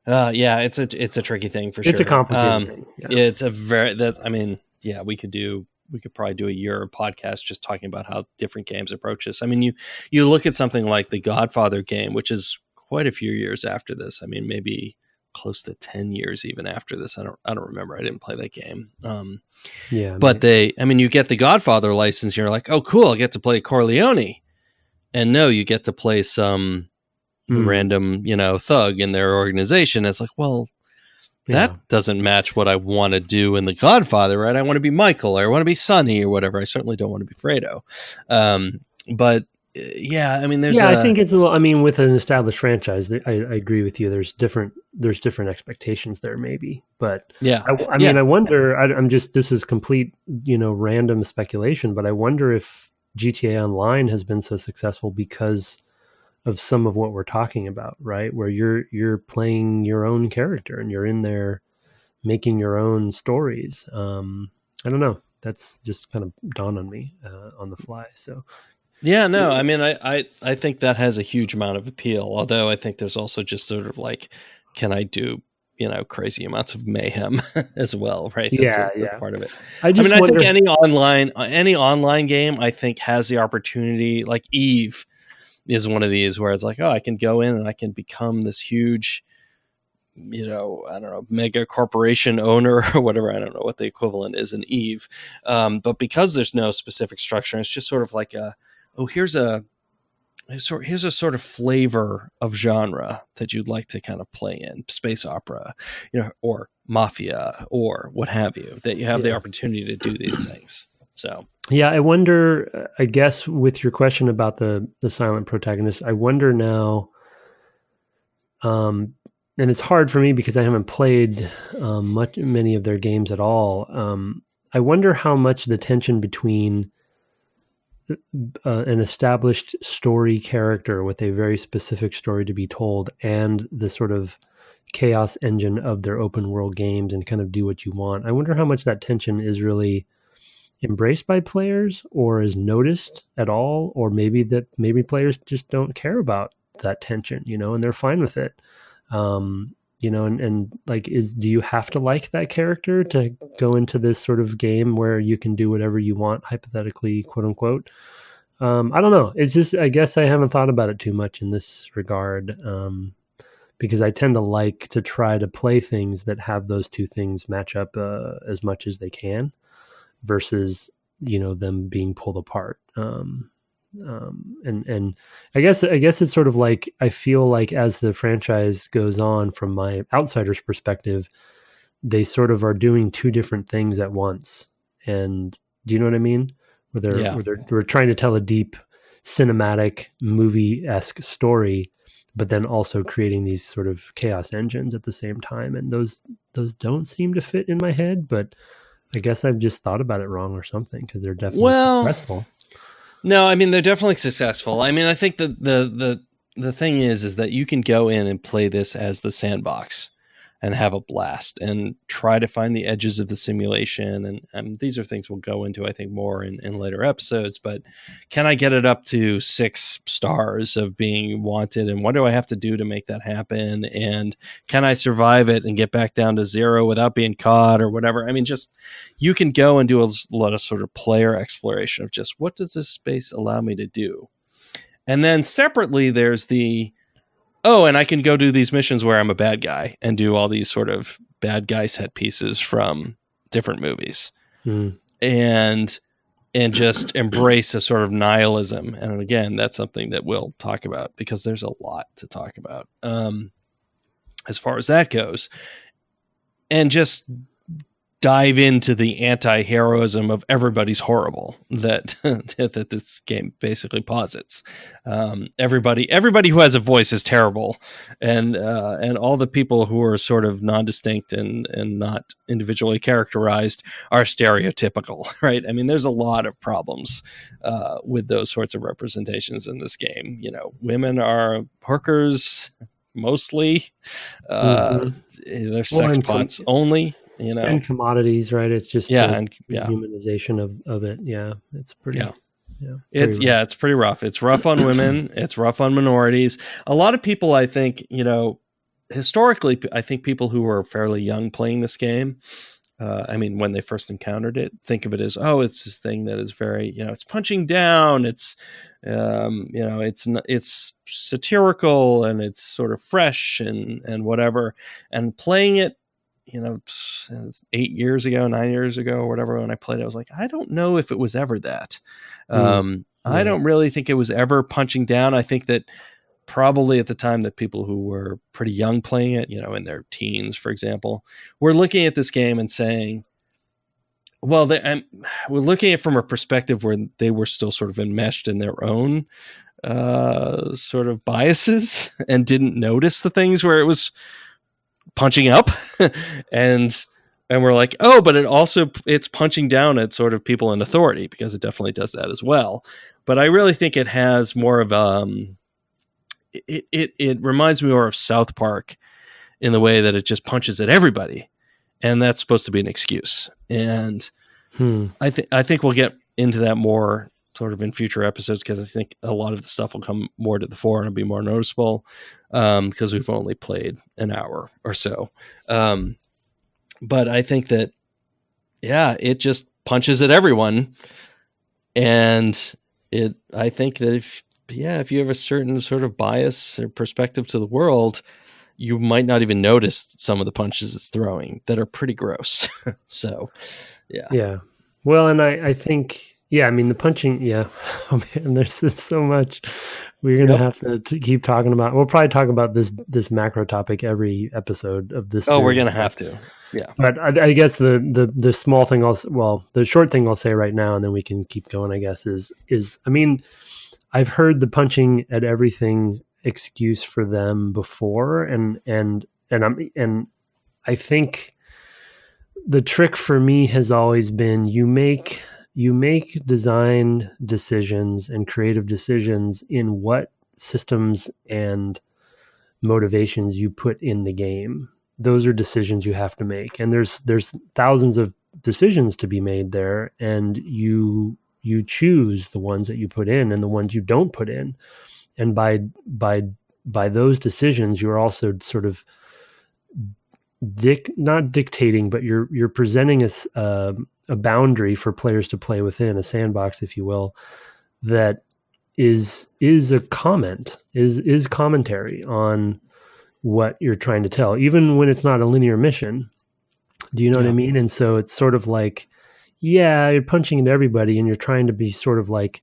Yeah, it's a tricky thing for sure. It's a complicated thing. Yeah. It's a very we could probably do a year podcast just talking about how different games approach this. I mean, you look at something like the Godfather game, which is quite a few years after this. I mean, maybe close to 10 years even after this. I don't remember. I didn't play that game. But you get the Godfather license, you're like, oh cool, I get to play Corleone. And no, you get to play some random, thug in their organization. It's like, well, that doesn't match what I want to do in The Godfather, right? I want to be Michael, or I want to be Sonny, or whatever. I certainly don't want to be Fredo. But yeah, I mean, I think it's a little. I mean, with an established franchise, I agree with you. There's different expectations there, maybe. But yeah, I mean, I wonder. I'm just, this is complete, random speculation. But I wonder if GTA Online has been so successful because of some of what we're talking about, right? Where you're playing your own character and you're in there making your own stories. I don't know. That's just kind of dawned on me on the fly. So yeah, no, I mean, I think that has a huge amount of appeal. Although I think there's also just sort of like, can I do crazy amounts of mayhem as well, right? That's part of it. I think any online game, I think, has the opportunity. Like Eve is one of these where it's like, oh, I can go in and I can become this huge, I don't know, mega corporation owner or whatever. I don't know what the equivalent is in Eve. But because there's no specific structure, it's just sort of like here's a sort of flavor of genre that you'd like to kind of play in, space opera, or mafia or what have you, that you have the opportunity to do these things. So yeah, I wonder, I guess with your question about the silent protagonist, I wonder now, and it's hard for me because I haven't played many of their games at all. I wonder how much the tension between an established story character with a very specific story to be told and the sort of chaos engine of their open world games and kind of do what you want. I wonder how much that tension is really embraced by players or is noticed at all, or maybe players just don't care about that tension, and they're fine with it. And like, do you have to like that character to go into this sort of game where you can do whatever you want, hypothetically, quote unquote? I don't know. It's just, I guess I haven't thought about it too much in this regard. Because I tend to like to try to play things that have those two things match up as much as they can, versus them being pulled apart. And I guess it's sort of like, I feel like as the franchise goes on, from my outsider's perspective, they sort of are doing two different things at once. And do you know what I mean? Where they're trying to tell a deep cinematic movie-esque story, but then also creating these sort of chaos engines at the same time. And those don't seem to fit in my head, but I guess I've just thought about it wrong or something, because they're definitely successful. No, I mean, they're definitely successful. I mean, I think the thing is that you can go in and play this as the sandbox and have a blast and try to find the edges of the simulation. And these are things we'll go into, I think, more in later episodes. But can I get it up to 6 stars of being wanted? And what do I have to do to make that happen? And can I survive it and get back down to 0 without being caught or whatever? I mean, just, you can go and do a lot of sort of player exploration of just, what does this space allow me to do? And then separately, there's and I can go do these missions where I'm a bad guy and do all these sort of bad guy set pieces from different movies. And just embrace a sort of nihilism. And again, that's something that we'll talk about, because there's a lot to talk about as far as that goes. And just dive into the anti-heroism of everybody's horrible that this game basically posits. Everybody who has a voice is terrible, and all the people who are sort of non-distinct and not individually characterized are stereotypical, right? I mean, there's a lot of problems with those sorts of representations in this game. Women are hookers mostly. They're sex pots only. And commodities, right? It's just the humanization of it. Yeah, it's pretty. It's pretty rough. It's rough on women. It's rough on minorities. A lot of people, I think, historically, I think people who are fairly young playing this game, when they first encountered it, think of it as, it's this thing that is very, it's punching down, it's, it's satirical, and it's sort of fresh and whatever. And playing it, 9 years ago, or whatever, when I played it, I was like, I don't know if it was ever that. I don't really think it was ever punching down. I think that probably at the time that people who were pretty young playing it, in their teens, for example, were looking at this game and saying, well, we're looking at it from a perspective where they were still sort of enmeshed in their own sort of biases and didn't notice the things where it was punching up and we're like, but it's punching down at sort of people in authority, because it definitely does that as well. But I really think it has more of it reminds me more of South Park in the way that it just punches at everybody, and that's supposed to be an excuse. And I think we'll get into that more sort of in future episodes, because I think a lot of the stuff will come more to the fore and it'll be more noticeable, because we've only played an hour or so. But I think that, it just punches at everyone. And I think that if you have a certain sort of bias or perspective to the world, you might not even notice some of the punches it's throwing that are pretty gross. So, yeah. Yeah. Well, and I think, the punching, oh man, there's so much we're going to have to keep talking about. We'll probably talk about this macro topic every episode of this. Oh, we're going to have to. Yeah. But I guess the small thing the short thing I'll say right now, and then we can keep going, I guess, is I've heard the punching at everything excuse for them before, and I think the trick for me has always been you make design decisions and creative decisions in what systems and motivations you put in the game. Those are decisions you have to make, and there's thousands of decisions to be made there, and you choose the ones that you put in and the ones you don't put in. And by those decisions, you're also sort of not dictating, but you're presenting a boundary for players to play within, a sandbox, if you will, that is a comment, is commentary on what you're trying to tell, even when it's not a linear mission. Do you know what I mean? And so it's sort of like, you're punching into everybody and you're trying to be sort of like,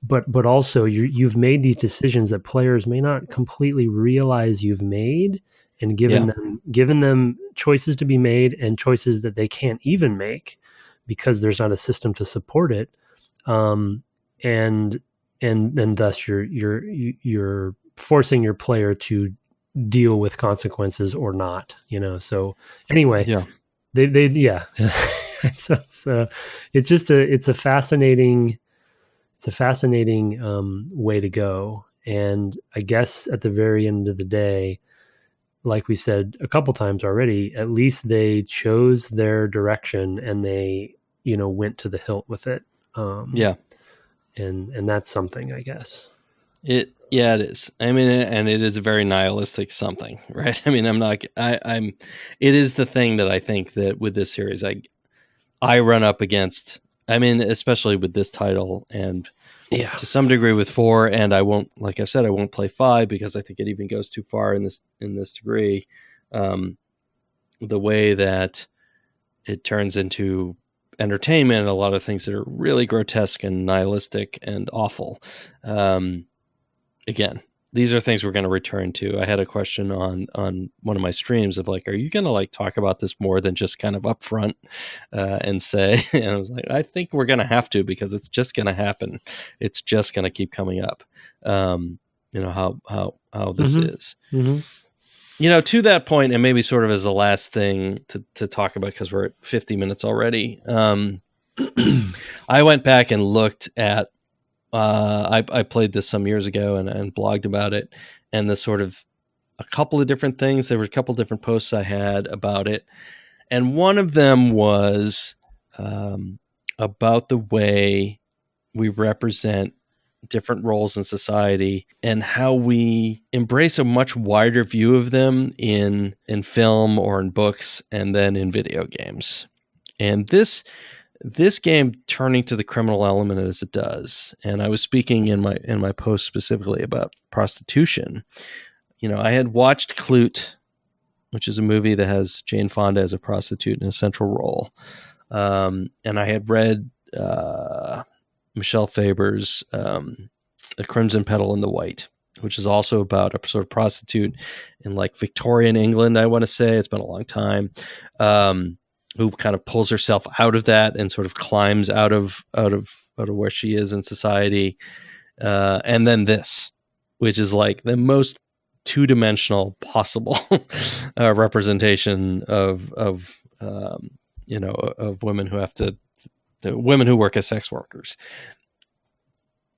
but also you've made these decisions that players may not completely realize you've made, and given them choices to be made and choices that they can't even make because there's not a system to support it. And then thus you're forcing your player to deal with consequences or not, so anyway, so it's a fascinating way to go. And I guess at the very end of the day, like we said a couple times already, at least they chose their direction and they, went to the hilt with it. And that's something, I guess. It is. I mean, and it is a very nihilistic something, right? I mean, it is the thing that I think that with this series, I run up against, especially with this title and to some degree with 4, and I won't, like I said, I won't play 5 because I think it even goes too far in this degree. The way that it turns into entertainment, a lot of things that are really grotesque and nihilistic and awful. Again, these are things we're going to return to. I had a question on one of my streams of like, are you going to like talk about this more than just kind of upfront and say, and I was like, I think we're going to have to, because it's just going to happen. It's just going to keep coming up. How this is, to that point, and maybe sort of as the last thing to talk about, because we're at 50 minutes already. I went back and looked at, I played this some years ago and blogged about it, and the sort of a couple of different things. There were a couple of different posts I had about it. And one of them was about the way we represent different roles in society, and how we embrace a much wider view of them in film or in books and then in video games. And this game turning to the criminal element as it does, and I was speaking in my post specifically about prostitution. I had watched Clute, which is a movie that has Jane Fonda as a prostitute in a central role. And I had read Michelle Faber's The Crimson Petal and the White, which is also about a sort of prostitute in like Victorian England, I want to say. It's been a long time. Who kind of pulls herself out of that and sort of climbs out of where she is in society. And then this, which is like the most two-dimensional possible representation of women who have to women who work as sex workers.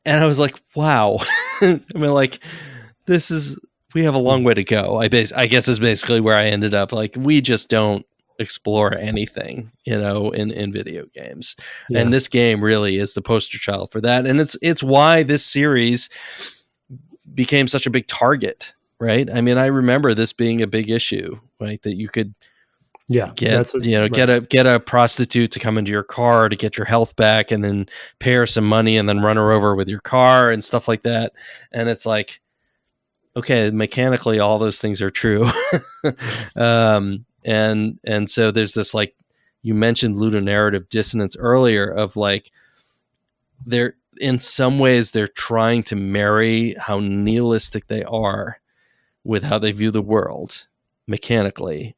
And I was like, wow. I mean, like, we have a long way to go. I guess is basically where I ended up. Like, we just don't explore anything, in video games. Yeah. And this game really is the poster child for that. And it's why this series became such a big target, right? I mean, I remember this being a big issue, right? That you could get a prostitute to come into your car to get your health back and then pay her some money and then run her over with your car and stuff like that. And it's like, okay, mechanically all those things are true. And so there's this, like, you mentioned ludonarrative dissonance earlier of like, they're in some ways they're trying to marry how nihilistic they are with how they view the world mechanically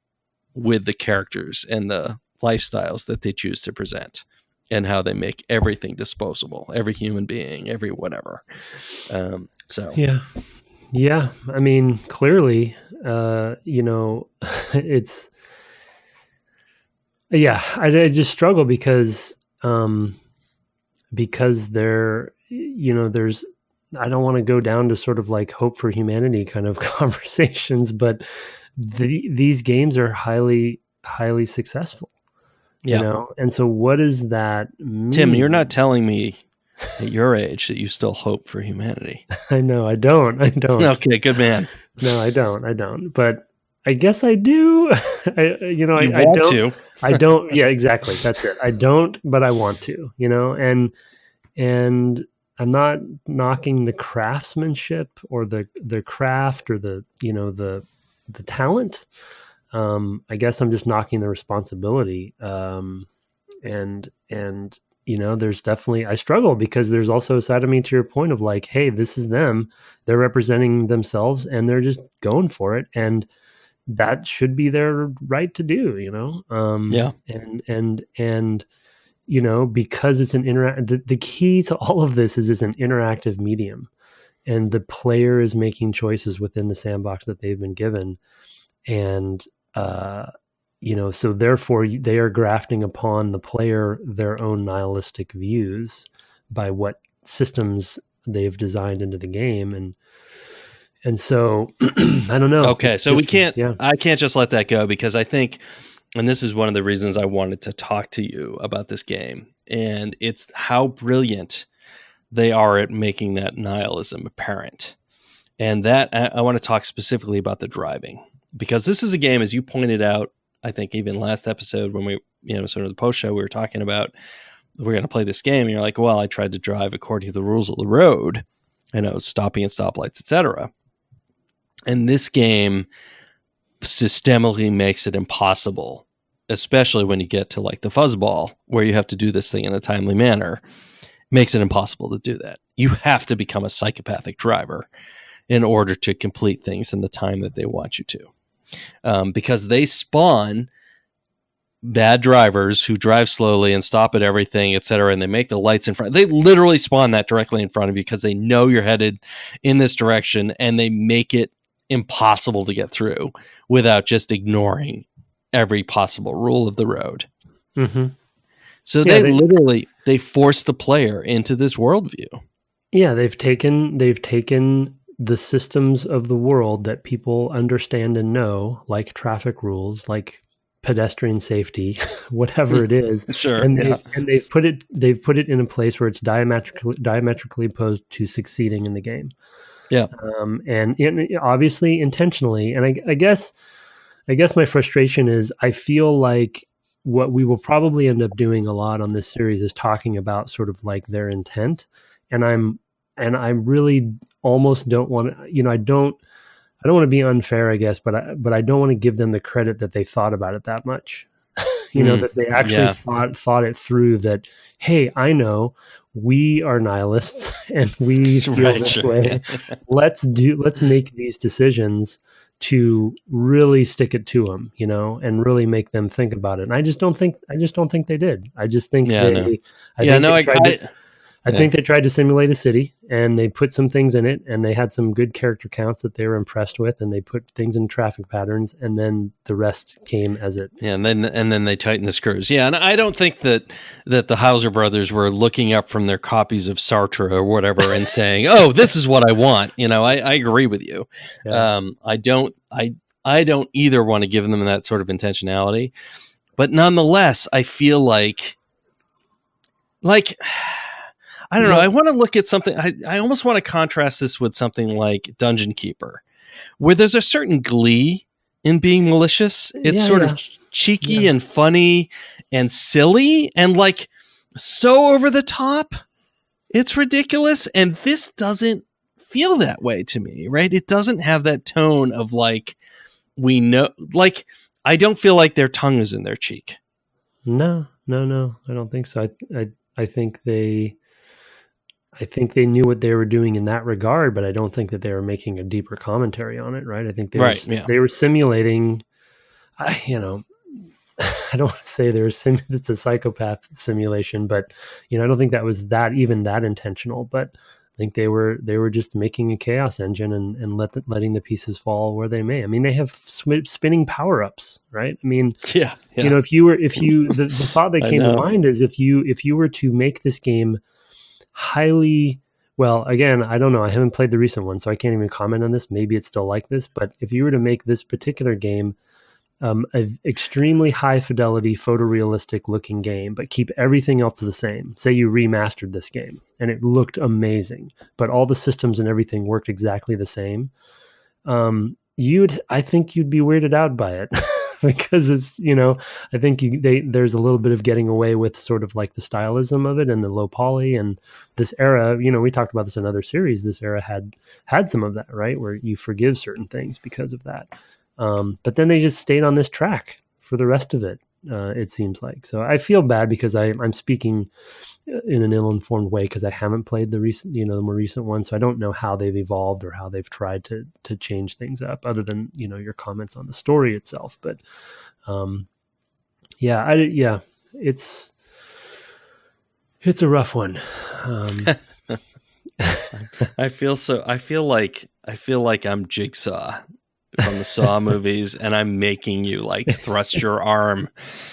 with the characters and the lifestyles that they choose to present and how they make everything disposable, every human being, every whatever. Yeah. I mean, clearly, it's, I just struggle because there, there's, I don't want to go down to sort of like hope for humanity kind of conversations, but these games are highly, highly successful, And so what does that mean? Tim, you're not telling me at your age that you still hope for humanity. I know. I don't. Okay, good man. No, I don't. But I guess I do. I want to. I don't. Yeah, exactly. That's it. I don't, but I want to. And I'm not knocking the craftsmanship or the craft or the talent. I guess I'm just knocking the responsibility. And there's definitely, I struggle because there's also a side of me, to your point, of like, hey, this is them. They're representing themselves and they're just going for it. And that should be their right to do, And because it's an the key to all of this is it's an interactive medium, and the player is making choices within the sandbox that they've been given. And, so therefore they are grafting upon the player their own nihilistic views by what systems they've designed into the game. And so I don't know. Okay. So I can't just let that go, because I think, and this is one of the reasons I wanted to talk to you about this game, and it's how brilliant they are at making that nihilism apparent. And that I want to talk specifically about the driving, because this is a game, as you pointed out, I think even last episode when we, sort of the post show, we were talking about, we're going to play this game. And you're like, well, I tried to drive according to the rules of the road, stopping at stoplights, etc. And this game systemically makes it impossible, especially when you get to like the fuzzball, where you have to do this thing in a timely manner. Makes it impossible to do that. You have to become a psychopathic driver in order to complete things in the time that they want you to. Because they spawn bad drivers who drive slowly and stop at everything, etc., and they make the lights in front. They literally spawn that directly in front of you because they know you're headed in this direction, and they make it impossible to get through without just ignoring every possible rule of the road. Mm-hmm. So they force the player into this worldview. Yeah, they've taken the systems of the world that people understand and know, like traffic rules, like pedestrian safety, whatever it is. Sure. And they've put it in a place where it's diametrically opposed to succeeding in the game. Yeah. And obviously intentionally. And I guess my frustration is I feel like what we will probably end up doing a lot on this series is talking about sort of like their intent. And I really almost don't want to, I don't want to be unfair, I guess, but I don't want to give them the credit that they thought about it that much. That they actually thought it through, that, hey, I know we are nihilists and we feel this way. Let's make these decisions to really stick it to them, and really make them think about it. And I just don't think they did. I just think I think they tried to simulate a city, and they put some things in it, and they had some good character counts that they were impressed with, and they put things in traffic patterns, and then the rest came as it. Yeah, and then they tightened the screws. Yeah, and I don't think that the Hauser brothers were looking up from their copies of Sartre or whatever and saying, "Oh, this is what I want." I agree with you. Yeah. I don't either want to give them that sort of intentionality, but nonetheless, I feel like. I don't know. I want to look at something. I almost want to contrast this with something like Dungeon Keeper, where there's a certain glee in being malicious. It's sort of cheeky and funny and silly and like so over the top. It's ridiculous. And this doesn't feel that way to me, right? It doesn't have that tone of like, we know, like, I don't feel like their tongue is in their cheek. No. I don't think so. I think they knew what they were doing in that regard, but I don't think that they were making a deeper commentary on it, right? I think they were simulating, I don't want to say it's a psychopath simulation, but I don't think that was that intentional, but I think they were just making a chaos engine and letting the pieces fall where they may. I mean, they have spinning power-ups, right? I mean, yeah. The thought that came to mind is if you were to make this game highly, well, again, I don't know. I haven't played the recent one, so I can't even comment on this. Maybe it's still like this, but if you were to make this particular game an extremely high fidelity, photorealistic looking game, but keep everything else the same. Say you remastered this game and it looked amazing, but all the systems and everything worked exactly the same. I think you'd be weirded out by it. Because it's, I think there's a little bit of getting away with sort of like the stylism of it and the low poly, and this era, we talked about this in other series. This era had some of that, right? Where you forgive certain things because of that. But then they just stayed on this track for the rest of it. It seems like. So I feel bad because I'm speaking in an ill-informed way because I haven't played the recent, the more recent one. So I don't know how they've evolved or how they've tried to change things up other than, your comments on the story itself. But, it's a rough one. I feel like I'm Jigsaw from the Saw movies, and I'm making you like thrust your arm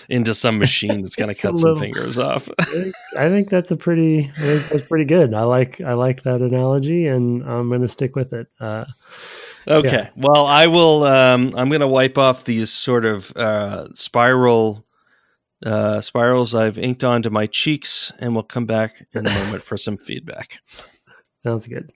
into some machine that's going to cut some fingers off. I think that's pretty good. I like that analogy, and I'm going to stick with it. Okay. Yeah. Well, I will. I'm going to wipe off these sort of spirals I've inked onto my cheeks, and we'll come back in a moment for some feedback. Sounds good.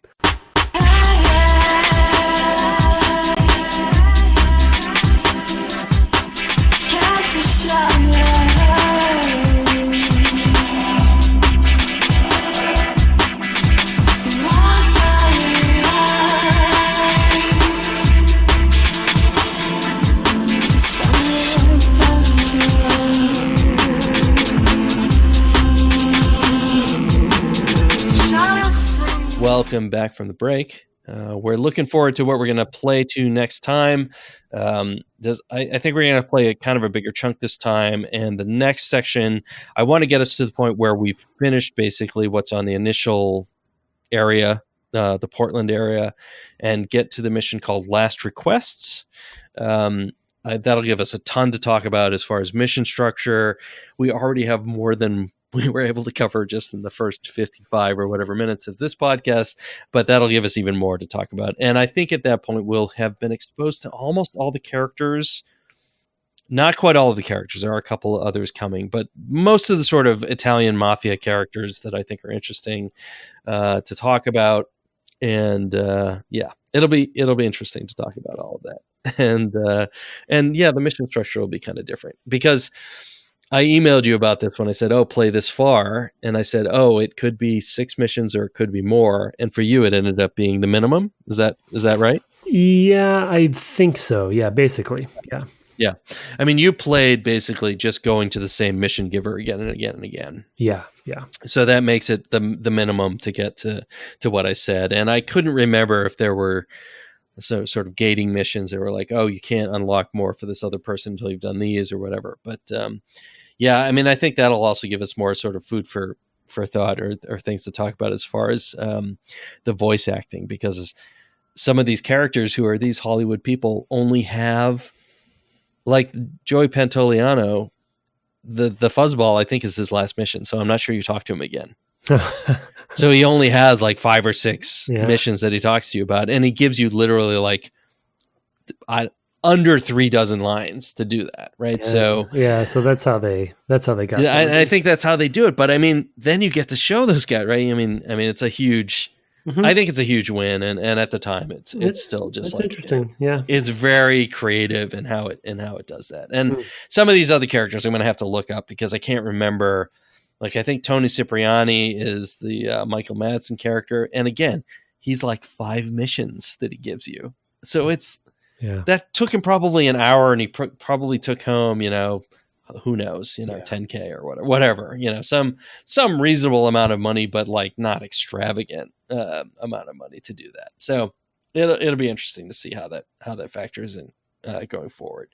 Welcome back from the break. We're looking forward to what we're going to play to next time. I think we're going to play a kind of a bigger chunk this time. And the next section, I want to get us to the point where we've finished basically what's on the initial area, the Portland area, and get to the mission called Last Requests. That'll give us a ton to talk about as far as mission structure. We already have more than we were able to cover just in the first 55 or whatever minutes of this podcast, but that'll give us even more to talk about. And I think at that point, we'll have been exposed to almost all the characters Not quite all of the characters. There are a couple of others coming, but most of the sort of Italian mafia characters that I think are interesting to talk about. And it'll be interesting to talk about all of that. And the mission structure will be kind of different, because I emailed you about this when I said, "Oh, play this far," and I said, "Oh, it could be 6 missions or it could be more." And for you, it ended up being the minimum. Is that right? Yeah, I think so. Yeah, basically. Yeah. Yeah. I mean, you played basically just going to the same mission giver again and again and again. Yeah. Yeah. So that makes it the minimum to get to what I said. And I couldn't remember if there were sort of gating missions that were like, oh, you can't unlock more for this other person until you've done these or whatever. But I mean, I think that'll also give us more sort of food for thought or things to talk about as far as the voice acting, because some of these characters who are these Hollywood people only have, like Joey Pantoliano, the fuzzball, I think, is his last mission. So I'm not sure you talk to him again. So he only has like 5 or 6 missions that he talks to you about. And he gives you literally like under 3 dozen lines to do that. Right. So that's how they got it. I think that's how they do it. But I mean, then you get to show those guys, right? I mean, it's a huge, I think it's a huge win, and at the time, it's still just like interesting. Yeah, it's very creative in how it does that. And some of these other characters I'm going to have to look up, because I can't remember. Like, I think Tony Cipriani is the Michael Madsen character, and again, he's like 5 missions that he gives you. So that took him probably an hour, and he probably took home, who knows, 10K or whatever, some reasonable amount of money, but like not extravagant amount of money to do that. So it'll be interesting to see how that factors in going forward.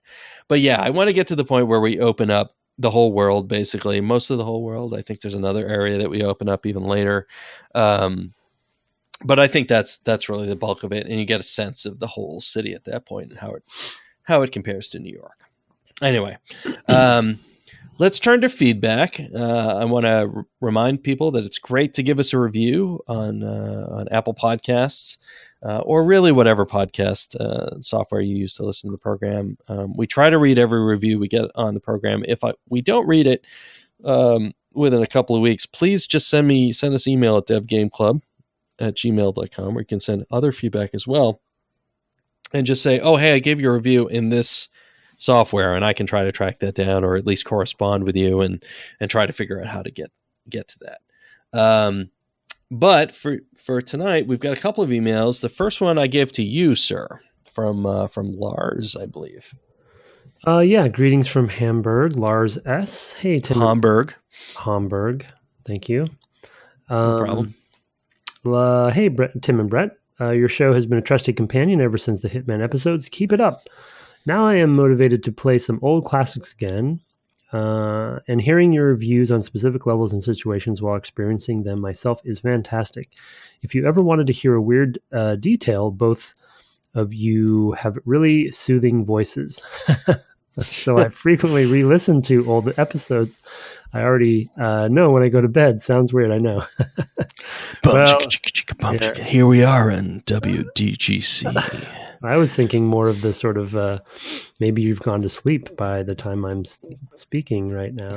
But yeah, I want to get to the point where we open up the whole world, basically most of the whole world. I think there's another area that we open up even later. But I think that's really the bulk of it. And you get a sense of the whole city at that point and how it compares to New York. Anyway, let's turn to feedback. I want to remind people that it's great to give us a review on Apple Podcasts or really whatever podcast software you use to listen to the program. We try to read every review we get on the program. If we don't read it within a couple of weeks, please just send us email at devgameclub@gmail.com, where you can send other feedback as well. And just say, oh, hey, I gave you a review in this software, and I can try to track that down, or at least correspond with you and try to figure out how to get to that. But for tonight, we've got a couple of emails. The first one I give to you, sir, from Lars, I believe. Greetings from Hamburg, Lars S. Hey, Tim. Hamburg. Thank you. No problem. Hey, Tim and Brett. Your show has been a trusted companion ever since the Hitman episodes. Keep it up. Now I am motivated to play some old classics again, and hearing your reviews on specific levels and situations while experiencing them myself is fantastic. If you ever wanted to hear a weird detail, both of you have really soothing voices. So I frequently re-listen to old episodes. I already know when I go to bed. Sounds weird, I know. Here we are in WDGC. I was thinking more of the sort of maybe you've gone to sleep by the time I'm speaking right now,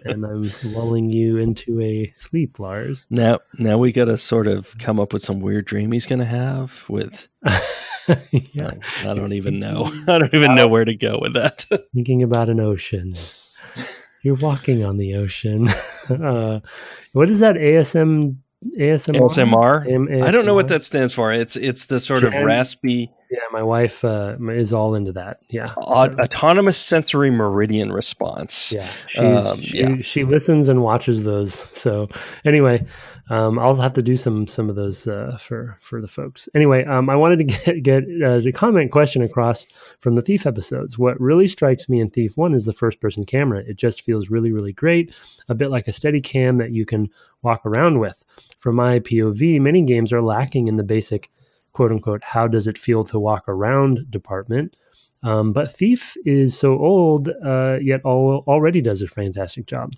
and I'm lulling you into a sleep, Lars. Now we got to sort of come up with some weird dream he's going to have with. Yeah, I don't even know. I don't even know where to go with that. Thinking about an ocean. You're walking on the ocean. What is that? ASMR? I don't know what that stands for. It's the sort of raspy. Yeah, my wife is all into that. Yeah, autonomous sensory meridian response. Yeah, she listens and watches those. So anyway, I'll have to do some of those for the folks. Anyway, I wanted to get the comment question across from the Thief episodes. What really strikes me in Thief 1 is the first person camera. It just feels really, really great. A bit like a steady cam that you can walk around with. From my POV, many games are lacking in the basic quote unquote, how does it feel to walk around department. But Thief is so old, yet already does a fantastic job.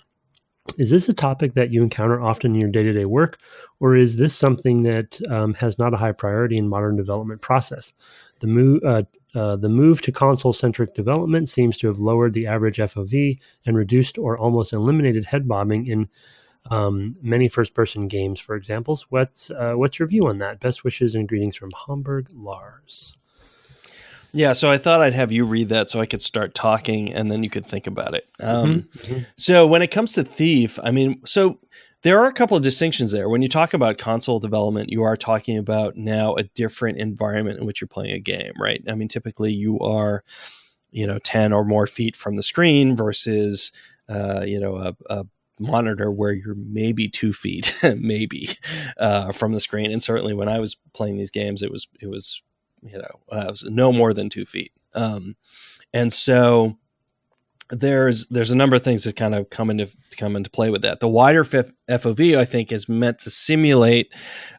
Is this a topic that you encounter often in your day-to-day work, or is this something that has not a high priority in modern development process? The move to console-centric development seems to have lowered the average FOV and reduced or almost eliminated head bobbing in many first-person games, for examples. What's your view on that? Best wishes and greetings from Hamburg, Lars. Yeah, so I thought I'd have you read that so I could start talking, and then you could think about it. So when it comes to Thief, I mean, so there are a couple of distinctions there. When you talk about console development, you are talking about now a different environment in which you're playing a game, right? I mean, typically you are, 10 or more feet from the screen versus, a monitor where you're maybe 2 feet, from the screen. And certainly when I was playing these games, it was no more than 2 feet. And so there's a number of things that kind of come into play with that. The wider FOV, I think, is meant to simulate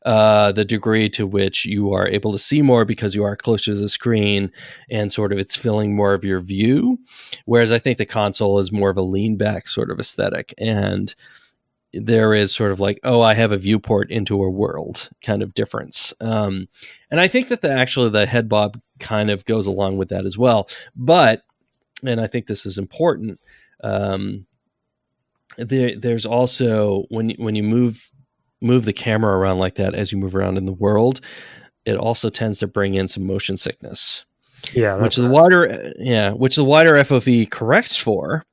the degree to which you are able to see more because you are closer to the screen and sort of it's filling more of your view. Whereas I think the console is more of a lean back sort of aesthetic. And there is sort of like, I have a viewport into a world kind of difference. And I think that the head bob kind of goes along with that as well. But, and I think this is important, there's also, when you move the camera around like that, as you move around in the world, it also tends to bring in some motion sickness. Yeah. Which the wider FOV corrects for.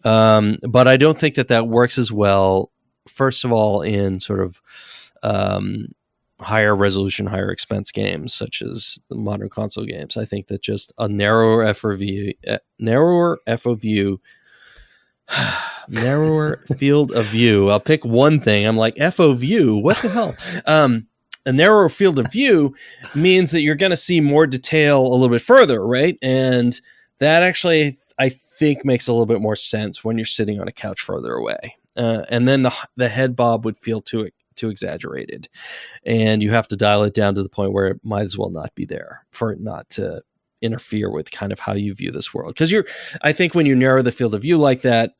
But I don't think that works as well, first of all, in sort of higher resolution, higher expense games, such as the modern console games. I think that just a narrower FOV, narrower field of view. I'll pick one thing. I'm like, FOV, what the hell? A narrower field of view means that you're going to see more detail a little bit further, right? And that actually, I think, makes a little bit more sense when you're sitting on a couch further away. And then the head bob would feel too exaggerated, and you have to dial it down to the point where it might as well not be there for it not to interfere with kind of how you view this world. Because I think when you narrow the field of view like that,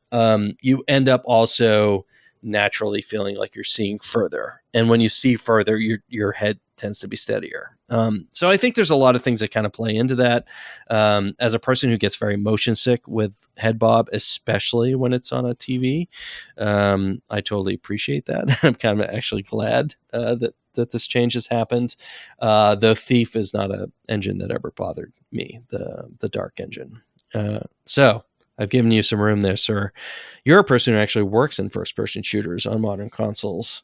you end up also naturally feeling like you're seeing further. And when you see further, your head tends to be steadier. So I think there's a lot of things that kind of play into that. As a person who gets very motion sick with head bob, especially when it's on a TV, I totally appreciate that. I'm kind of actually glad that this change has happened. The Thief is not an engine that ever bothered me, the Dark engine. So I've given you some room there, sir. You're a person who actually works in first-person shooters on modern consoles.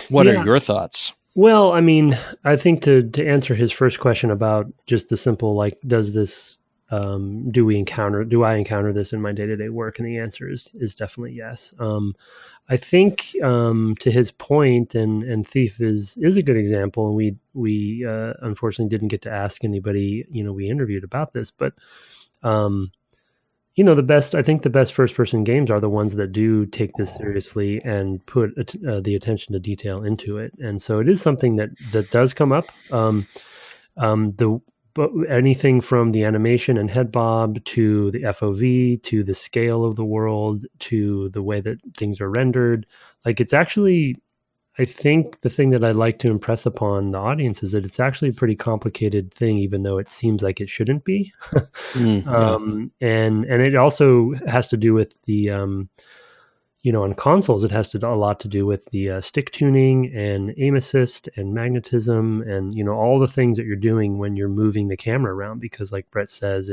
What are your thoughts? Well, I mean, I think to answer his first question about just the simple, like, does this, do I encounter this in my day-to-day work? And the answer is definitely yes. I think to his point, and Thief is a good example, and we unfortunately didn't get to ask anybody, we interviewed about this, but I think the best first-person games are the ones that do take this seriously and put the attention to detail into it. And so it is something that does come up. Anything from the animation and head bob to the FOV to the scale of the world to the way that things are rendered, like it's actually, I think the thing that I'd like to impress upon the audience is that it's actually a pretty complicated thing, even though it seems like it shouldn't be. And it also has to do with the, on consoles, it has a lot to do with the stick tuning and aim assist and magnetism and, all the things that you're doing when you're moving the camera around, because like Brett says,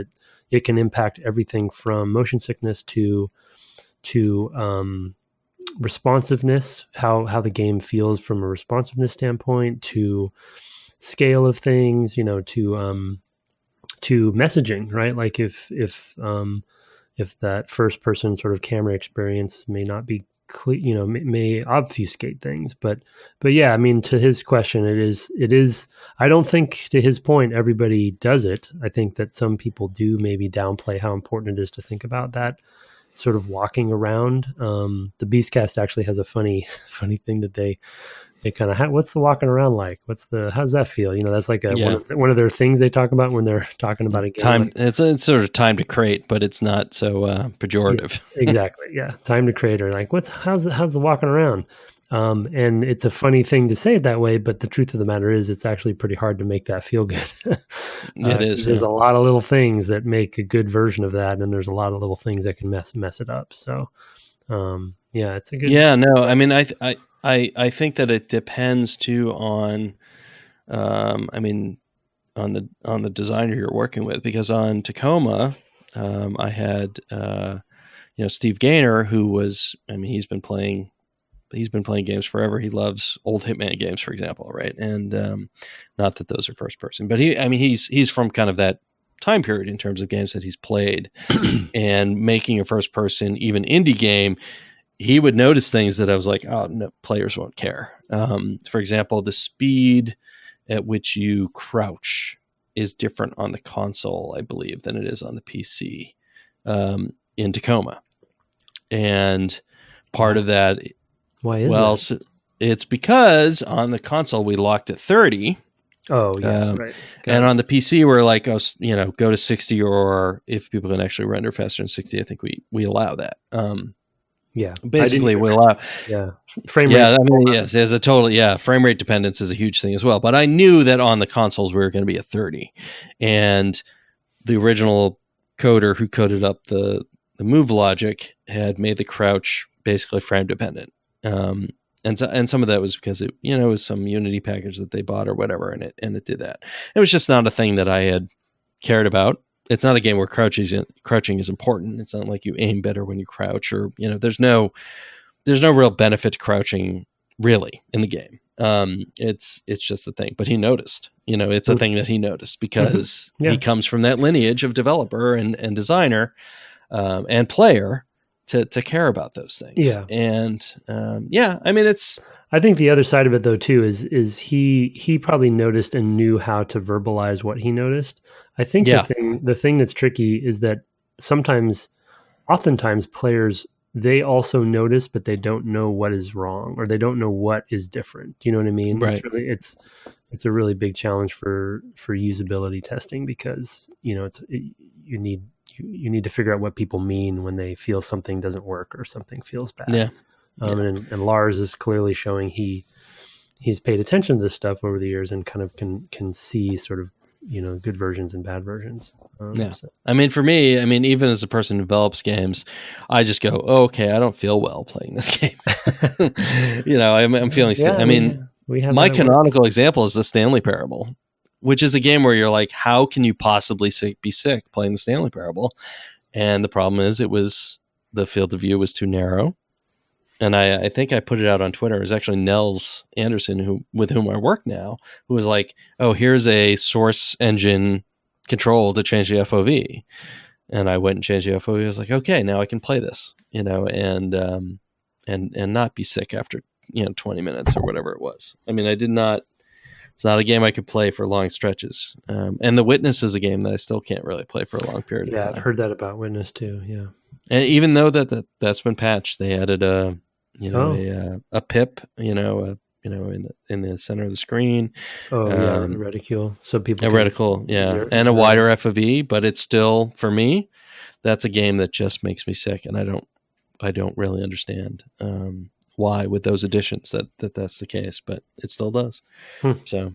it can impact everything from motion sickness to responsiveness, how the game feels from a responsiveness standpoint, to scale of things, to messaging, right? Like if that first person sort of camera experience may not be clear, may obfuscate things, but yeah, I mean, to his question, it is, I don't think, to his point, everybody does it. I think that some people do maybe downplay how important it is to think about that sort of walking around. The Beastcast actually has a funny thing that they kind of what's the walking around like? How's that feel? That's like one of their things they talk about when they're talking about a game. Time, it's sort of time to create, but it's not so pejorative. Yeah, exactly. Yeah. Time to create, or like, how's the walking around? And it's a funny thing to say it that way, but the truth of the matter is it's actually pretty hard to make that feel good. It is. There's a lot of little things that make a good version of that, and there's a lot of little things that can mess it up. So, it's a good. Yeah, no, I mean, I think that it depends too on, on the designer you're working with, because on Tacoma, I had Steve Gaynor, who was, he's been playing games forever. He loves old Hitman games, for example, right? And not that those are first person, but he's from kind of that time period in terms of games that he's played. And making a first person, even indie game, he would notice things that I was like, oh no, players won't care. For example, the speed at which you crouch is different on the console, I believe, than it is on the PC in Tacoma. And part of that, why is that? So it's because on the console we locked at 30. Oh yeah, right. And on the PC we're like, go to 60, or if people can actually render faster than 60, I think we allow that. Basically we allow. Yeah, frame rate. Yeah, yes, there's a total. Frame rate dependence is a huge thing as well. But I knew that on the consoles we were going to be at 30, and the original coder who coded up the move logic had made the crouch basically frame dependent. And some of that was because it was some Unity package that they bought or whatever, and it did that. It was just not a thing that I had cared about. It's not a game where crouching is important. It's not like you aim better when you crouch, or there's no real benefit to crouching really in the game. It's just a thing. But he noticed. It's a thing that he noticed because he comes from that lineage of developer and designer and player to care about those things. Yeah. And it's. I think the other side of it though too is he probably noticed and knew how to verbalize what he noticed. I think the thing that's tricky is that oftentimes players, they also notice, but they don't know what is wrong, or they don't know what is different. Do you know what I mean? Right. It's a really big challenge for usability testing, because you need to figure out what people mean when they feel something doesn't work or something feels bad. Yeah. And Lars is clearly showing he's paid attention to this stuff over the years and kind of can see sort of good versions and bad versions. So. For me, even as a person who develops games, I just go, oh, okay, I don't feel well playing this game. I'm feeling sick. My canonical example is the Stanley Parable, which is a game where you're like, how can you possibly be sick playing the Stanley Parable? And the problem is the field of view was too narrow. And I think I put it out on Twitter. It was actually Nels Anderson, with whom I work now, who was like, oh, here's a source engine control to change the FOV. And I went and changed the FOV. I was like, okay, now I can play this, and not be sick after, 20 minutes or whatever it was. It's not a game I could play for long stretches. And The Witness is a game that I still can't really play for a long period of time. Yeah, I've heard that about Witness too. Yeah. And even though that's been patched, they added a pip, in the center of the screen. Reticule. So people reticle, and a wider FOV, but it's still, for me, that's a game that just makes me sick, and I don't really understand why with those additions that's the case, but it still does. So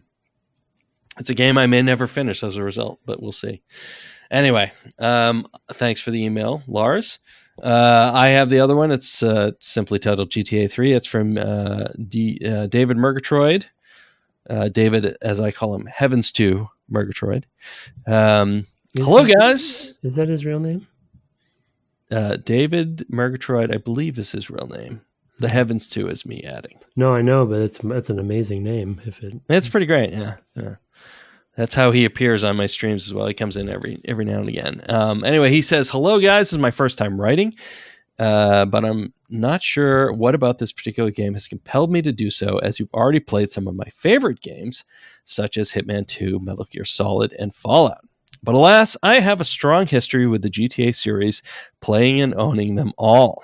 it's a game I may never finish as a result, but we'll see. Anyway, thanks for the email, Lars. I have the other one. It's simply titled GTA 3. It's from David Murgatroyd. David, as I call him, Heavens to Murgatroyd. Hello, guys. Is that his real name? David Murgatroyd, I believe, is his real name. The Heavens to is me adding. No, I know, but it's an amazing name. It's pretty great. Yeah. That's how he appears on my streams as well. He comes in every now and again. Anyway, he says, hello, guys. This is my first time writing, but I'm not sure what about this particular game has compelled me to do so, as you've already played some of my favorite games, such as Hitman 2, Metal Gear Solid, and Fallout. But alas, I have a strong history with the GTA series, playing and owning them all.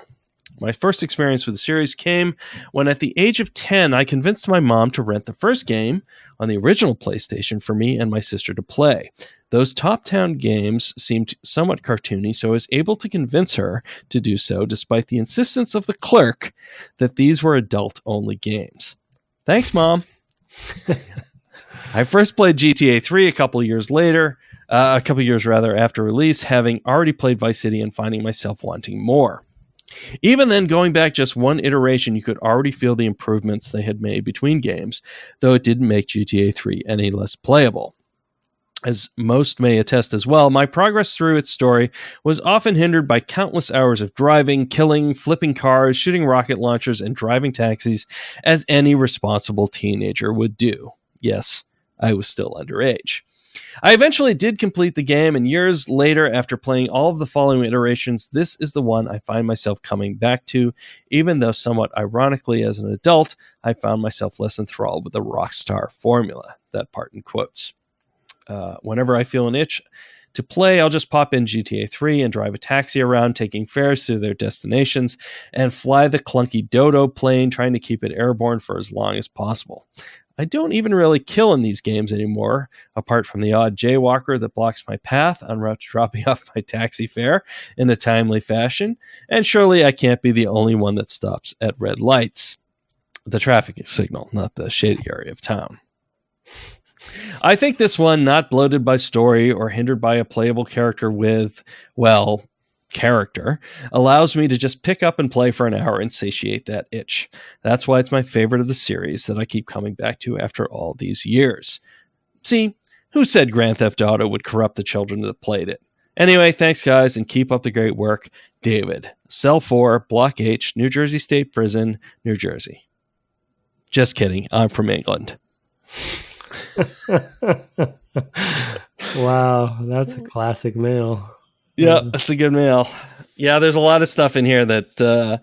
My first experience with the series came when at the age of 10, I convinced my mom to rent the first game on the original PlayStation for me and my sister to play. Those top-down games seemed somewhat cartoony, so I was able to convince her to do so, despite the insistence of the clerk that these were adult-only games. Thanks, Mom. I first played GTA 3 a couple years after release, having already played Vice City and finding myself wanting more. Even then, going back just one iteration, you could already feel the improvements they had made between games, though it didn't make GTA 3 any less playable. As most may attest as well, my progress through its story was often hindered by countless hours of driving, killing, flipping cars, shooting rocket launchers, and driving taxis, as any responsible teenager would do. Yes, I was still underage. I eventually did complete the game, and years later, after playing all of the following iterations, this is the one I find myself coming back to, even though somewhat ironically as an adult, I found myself less enthralled with the Rockstar formula. That part in quotes. Whenever I feel an itch to play, I'll just pop in GTA 3 and drive a taxi around, taking fares to their destinations, and fly the clunky Dodo plane, trying to keep it airborne for as long as possible. I don't even really kill in these games anymore, apart from the odd jaywalker that blocks my path en route to dropping off my taxi fare in a timely fashion, and surely I can't be the only one that stops at red lights. The traffic signal, not the shady area of town. I think this one, not bloated by story or hindered by a playable character with, well, character, allows me to just pick up and play for an hour and satiate that itch. That's why it's my favorite of the series that I keep coming back to after all these years. See, who said Grand Theft Auto would corrupt the children that played it? Anyway, thanks guys, and keep up the great work. David, Cell 4, Block H, New Jersey State Prison, New Jersey. Just kidding, I'm from England. Wow, that's a classic mail. Yeah, that's a good mail. Yeah, there's a lot of stuff in here that,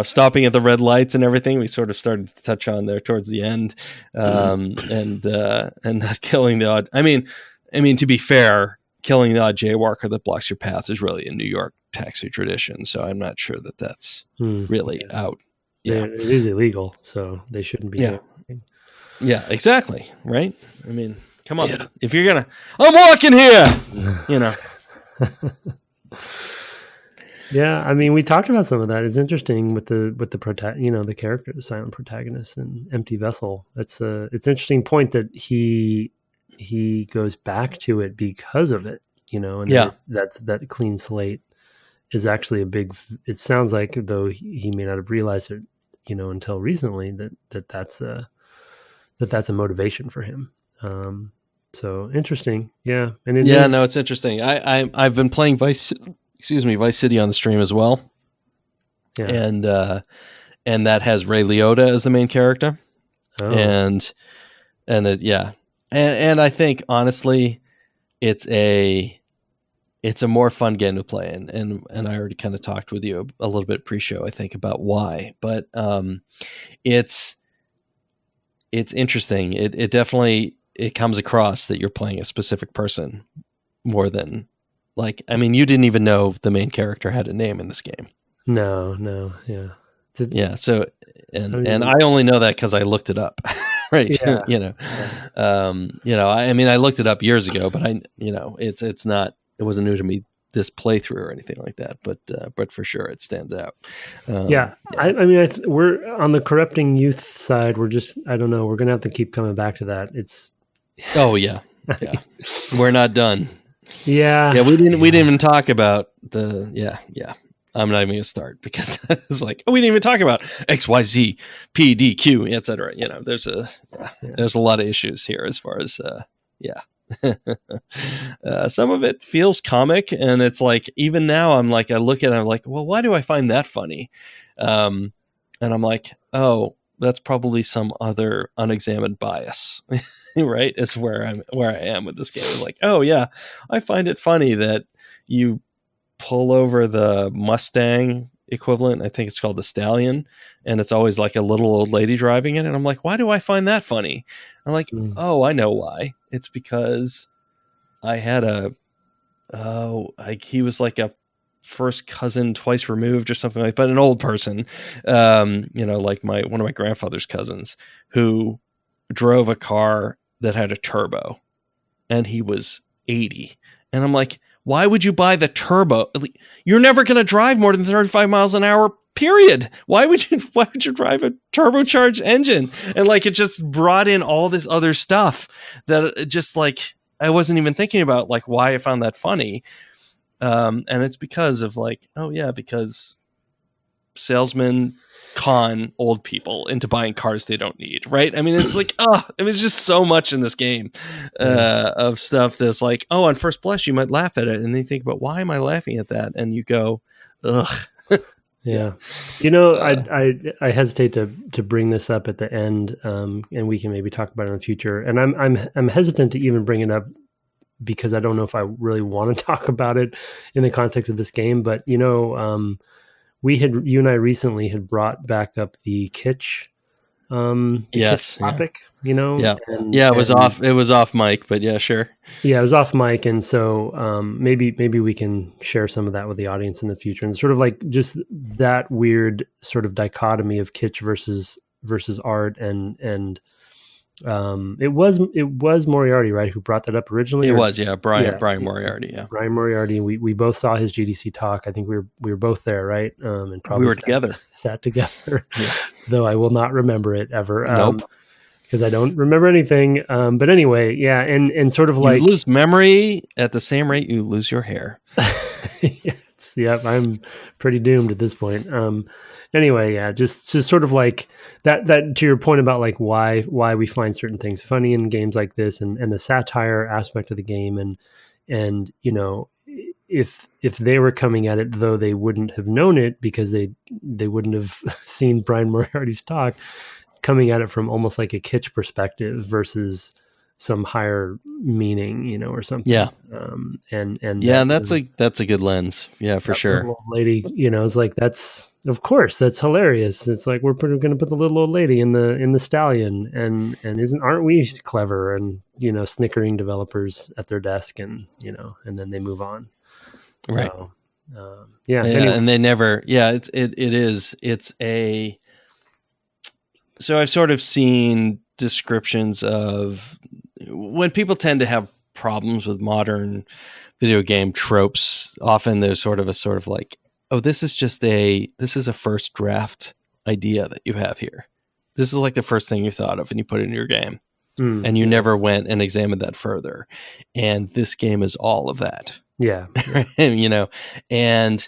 stopping at the red lights and everything, we sort of started to touch on there towards the end, and not killing the odd. I mean, to be fair, killing the odd jaywalker that blocks your path is really a New York taxi tradition, so I'm not sure that that's really out. Yeah, it is illegal, so they shouldn't be. Yeah. Yeah, exactly. Right. I mean, come on. Yeah. If you're gonna, I'm walking here. Yeah, I mean, we talked about some of that. It's interesting with the character, the silent protagonist, and Empty Vessel. It's an interesting point that he goes back to it because of it. And that clean slate is actually a big. It sounds like, though he may not have realized it, until recently, that's a motivation for him. So interesting. Yeah. And it's interesting. I've been playing Vice City on the stream as well. Yeah. And that has Ray Liotta as the main character. Oh. And I think honestly it's a more fun game to play in. And I already kind of talked with you a little bit pre-show, I think, about why, but it's interesting. It definitely, it comes across that you're playing a specific person more than you didn't even know the main character had a name in this game. No. Yeah. Yeah. So, and I only know that cause I looked it up. Right. Yeah. I looked it up years ago, but it wasn't new to me this playthrough or anything like that, but for sure it stands out. We're on the corrupting youth side. We're just, I don't know. We're going to have to keep coming back to that. We're not done. Yeah. We didn't even talk about I'm not even going to start because it's like, we didn't even talk about X, Y, Z, P, D, Q, et cetera. There's a lot of issues here as far as, some of it feels comic, and it's like, even now I'm like, I look at it, I'm like, well, why do I find that funny? And I'm like, oh, that's probably some other unexamined bias, right? Is where I am with this game. It's like, oh yeah, I find it funny that you pull over the Mustang equivalent. I think it's called the Stallion, and it's always like a little old lady driving it. And I'm like, why do I find that funny? I'm like, oh, I know why. It's because I had he was like a first cousin twice removed or something like, but an old person, like one of my grandfather's cousins who drove a car that had a turbo, and he was 80. And I'm like, why would you buy the turbo? You're never going to drive more than 35 miles an hour, period. Why would you drive a turbocharged engine? And like, it just brought in all this other stuff that it just like, I wasn't even thinking about like why I found that funny. And it's because of like, because salesmen con old people into buying cars they don't need, right? I mean, it's like, it was just so much in this game of stuff that's like, on first blush you might laugh at it, and then you think about, why am I laughing at that? And you go, ugh. Yeah. I hesitate to bring this up at the end, and we can maybe talk about it in the future. And I'm hesitant to even bring it up because I don't know if I really want to talk about it in the context of this game. But you and I recently had brought back up the kitsch, kitsch topic, And, it was off mic, but yeah, sure. Yeah, it was off mic. And so maybe we can share some of that with the audience in the future, and sort of like just that weird sort of dichotomy of kitsch versus art. And it was Moriarty, right, who brought that up originally? It was, yeah. Brian Moriarty, yeah. Brian Moriarty. We both saw his GDC talk. I think we were both there, right? And probably we were sat together, though I will not remember it ever. Nope. Because I don't remember anything. But anyway, yeah, and sort of like, you lose memory at the same rate you lose your hair. I'm pretty doomed at this point. Anyway, yeah, just sort of like that to your point about like why we find certain things funny in games like this, and the satire aspect of the game, and if they were coming at it, though they wouldn't have known it because they wouldn't have seen Brian Moriarty's talk, coming at it from almost like a kitsch perspective versus some higher meaning, or something. Yeah. And that's a good lens. Yeah, for sure. Old lady, it's like, of course that's hilarious. It's like, we're going to put the little old lady in the stallion, and aren't we clever? And, snickering developers at their desk, and, and then they move on. Right. So, anyway. And they never, so I've sort of seen descriptions of when people tend to have problems with modern video game tropes. Often there's sort of like, this is a first draft idea that you have here. This is like the first thing you thought of and you put it in your game, and you never went and examined that further. And this game is all of that. Yeah. And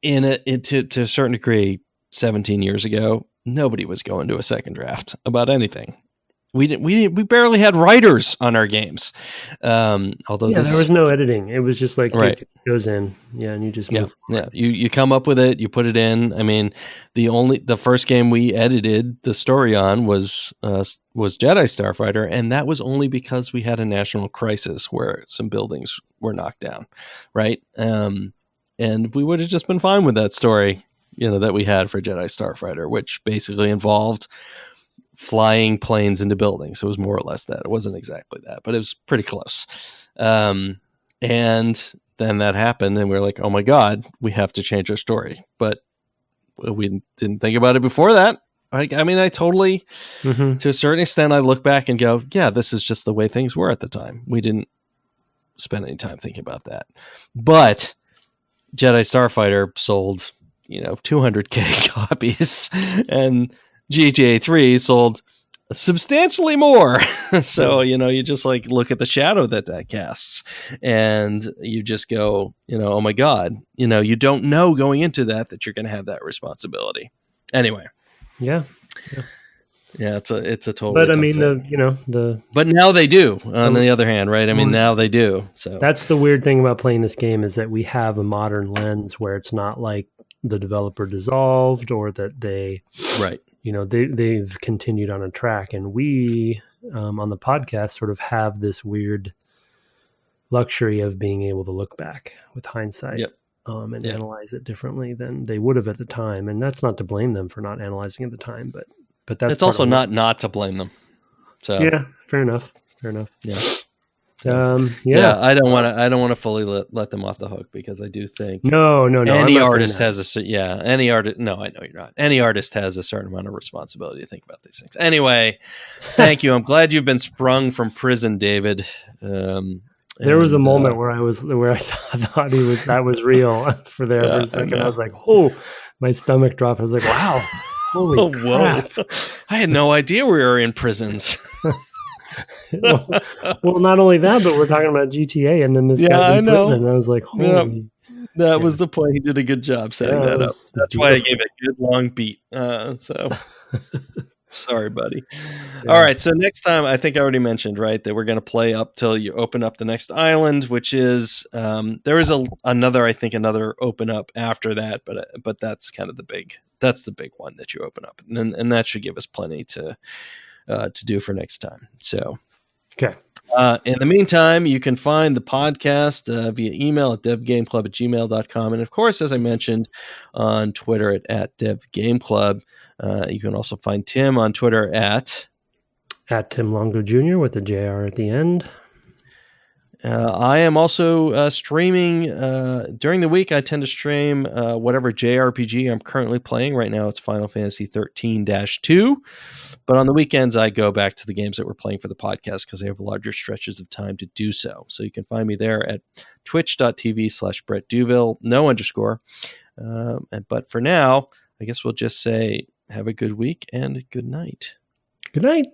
to a certain degree, 17 years ago, nobody was going to a second draft about anything. We barely had writers on our games. Although there was no editing. It was just like, right. It goes in. Yeah. And you just move. Yeah. You come up with it, you put it in. I mean, the first game we edited the story on was Jedi Starfighter. And that was only because we had a national crisis where some buildings were knocked down. Right. And we would have just been fine with that story, that we had for Jedi Starfighter, which basically involved flying planes into buildings. It was more or less that. It wasn't exactly that, but it was pretty close. And then that happened, and we were like, oh my God, we have to change our story. But we didn't think about it before that. I totally, to a certain extent, I look back and go, yeah, this is just the way things were at the time. We didn't spend any time thinking about that. But Jedi Starfighter sold 200,000 copies, and GTA 3 sold substantially more. So, you just like look at the shadow that casts, and you just go, oh my God, you don't know going into that you're going to have that responsibility. Anyway. Yeah. Yeah, it's a total. But I mean, But now they do. On the other hand, right? I mean, now they do. So that's the weird thing about playing this game, is that we have a modern lens where it's not like the developer dissolved, or that they, right. They've continued on a track, and we on the podcast sort of have this weird luxury of being able to look back with hindsight. Yep. And analyze it differently than they would have at the time. And that's not to blame them for not analyzing at the time, but that's, it's also not to blame them. So yeah, fair enough. Yeah. I don't want to fully let them off the hook, because I do think no. Any artist has any artist. No, I know you're not. Any artist has a certain amount of responsibility to think about these things. Anyway, thank you. I'm glad you've been sprung from prison, David. There was a moment where I thought that was real for a second. I was like, oh, my stomach dropped. I was like, wow, holy crap. Whoa. I had no idea we were in prisons. well, not only that, but we're talking about GTA, and then this guy's in prison. I was like, holy. That was the point. He did a good job setting that up. That's why I gave it a good long beat. So sorry, buddy. Yeah. All right. So next time, I think I already mentioned, right, that we're going to play up till you open up the next island, which is there is another open up after that, but that's kind of the big one that you open up, and that should give us plenty to do for next time. So, okay. In the meantime, you can find the podcast via email at devgameclub@gmail.com. And of course, as I mentioned, on Twitter at devgameclub. You can also find Tim on Twitter at Tim Longo Jr. with the JR at the end. I am also streaming during the week. I tend to stream whatever JRPG I'm currently playing. Right now, it's Final Fantasy 13-2. But on the weekends, I go back to the games that we're playing for the podcast because I have larger stretches of time to do so. So you can find me there at twitch.tv/Brett Duville, no underscore. But for now, I guess we'll just say have a good week and good night. Good night.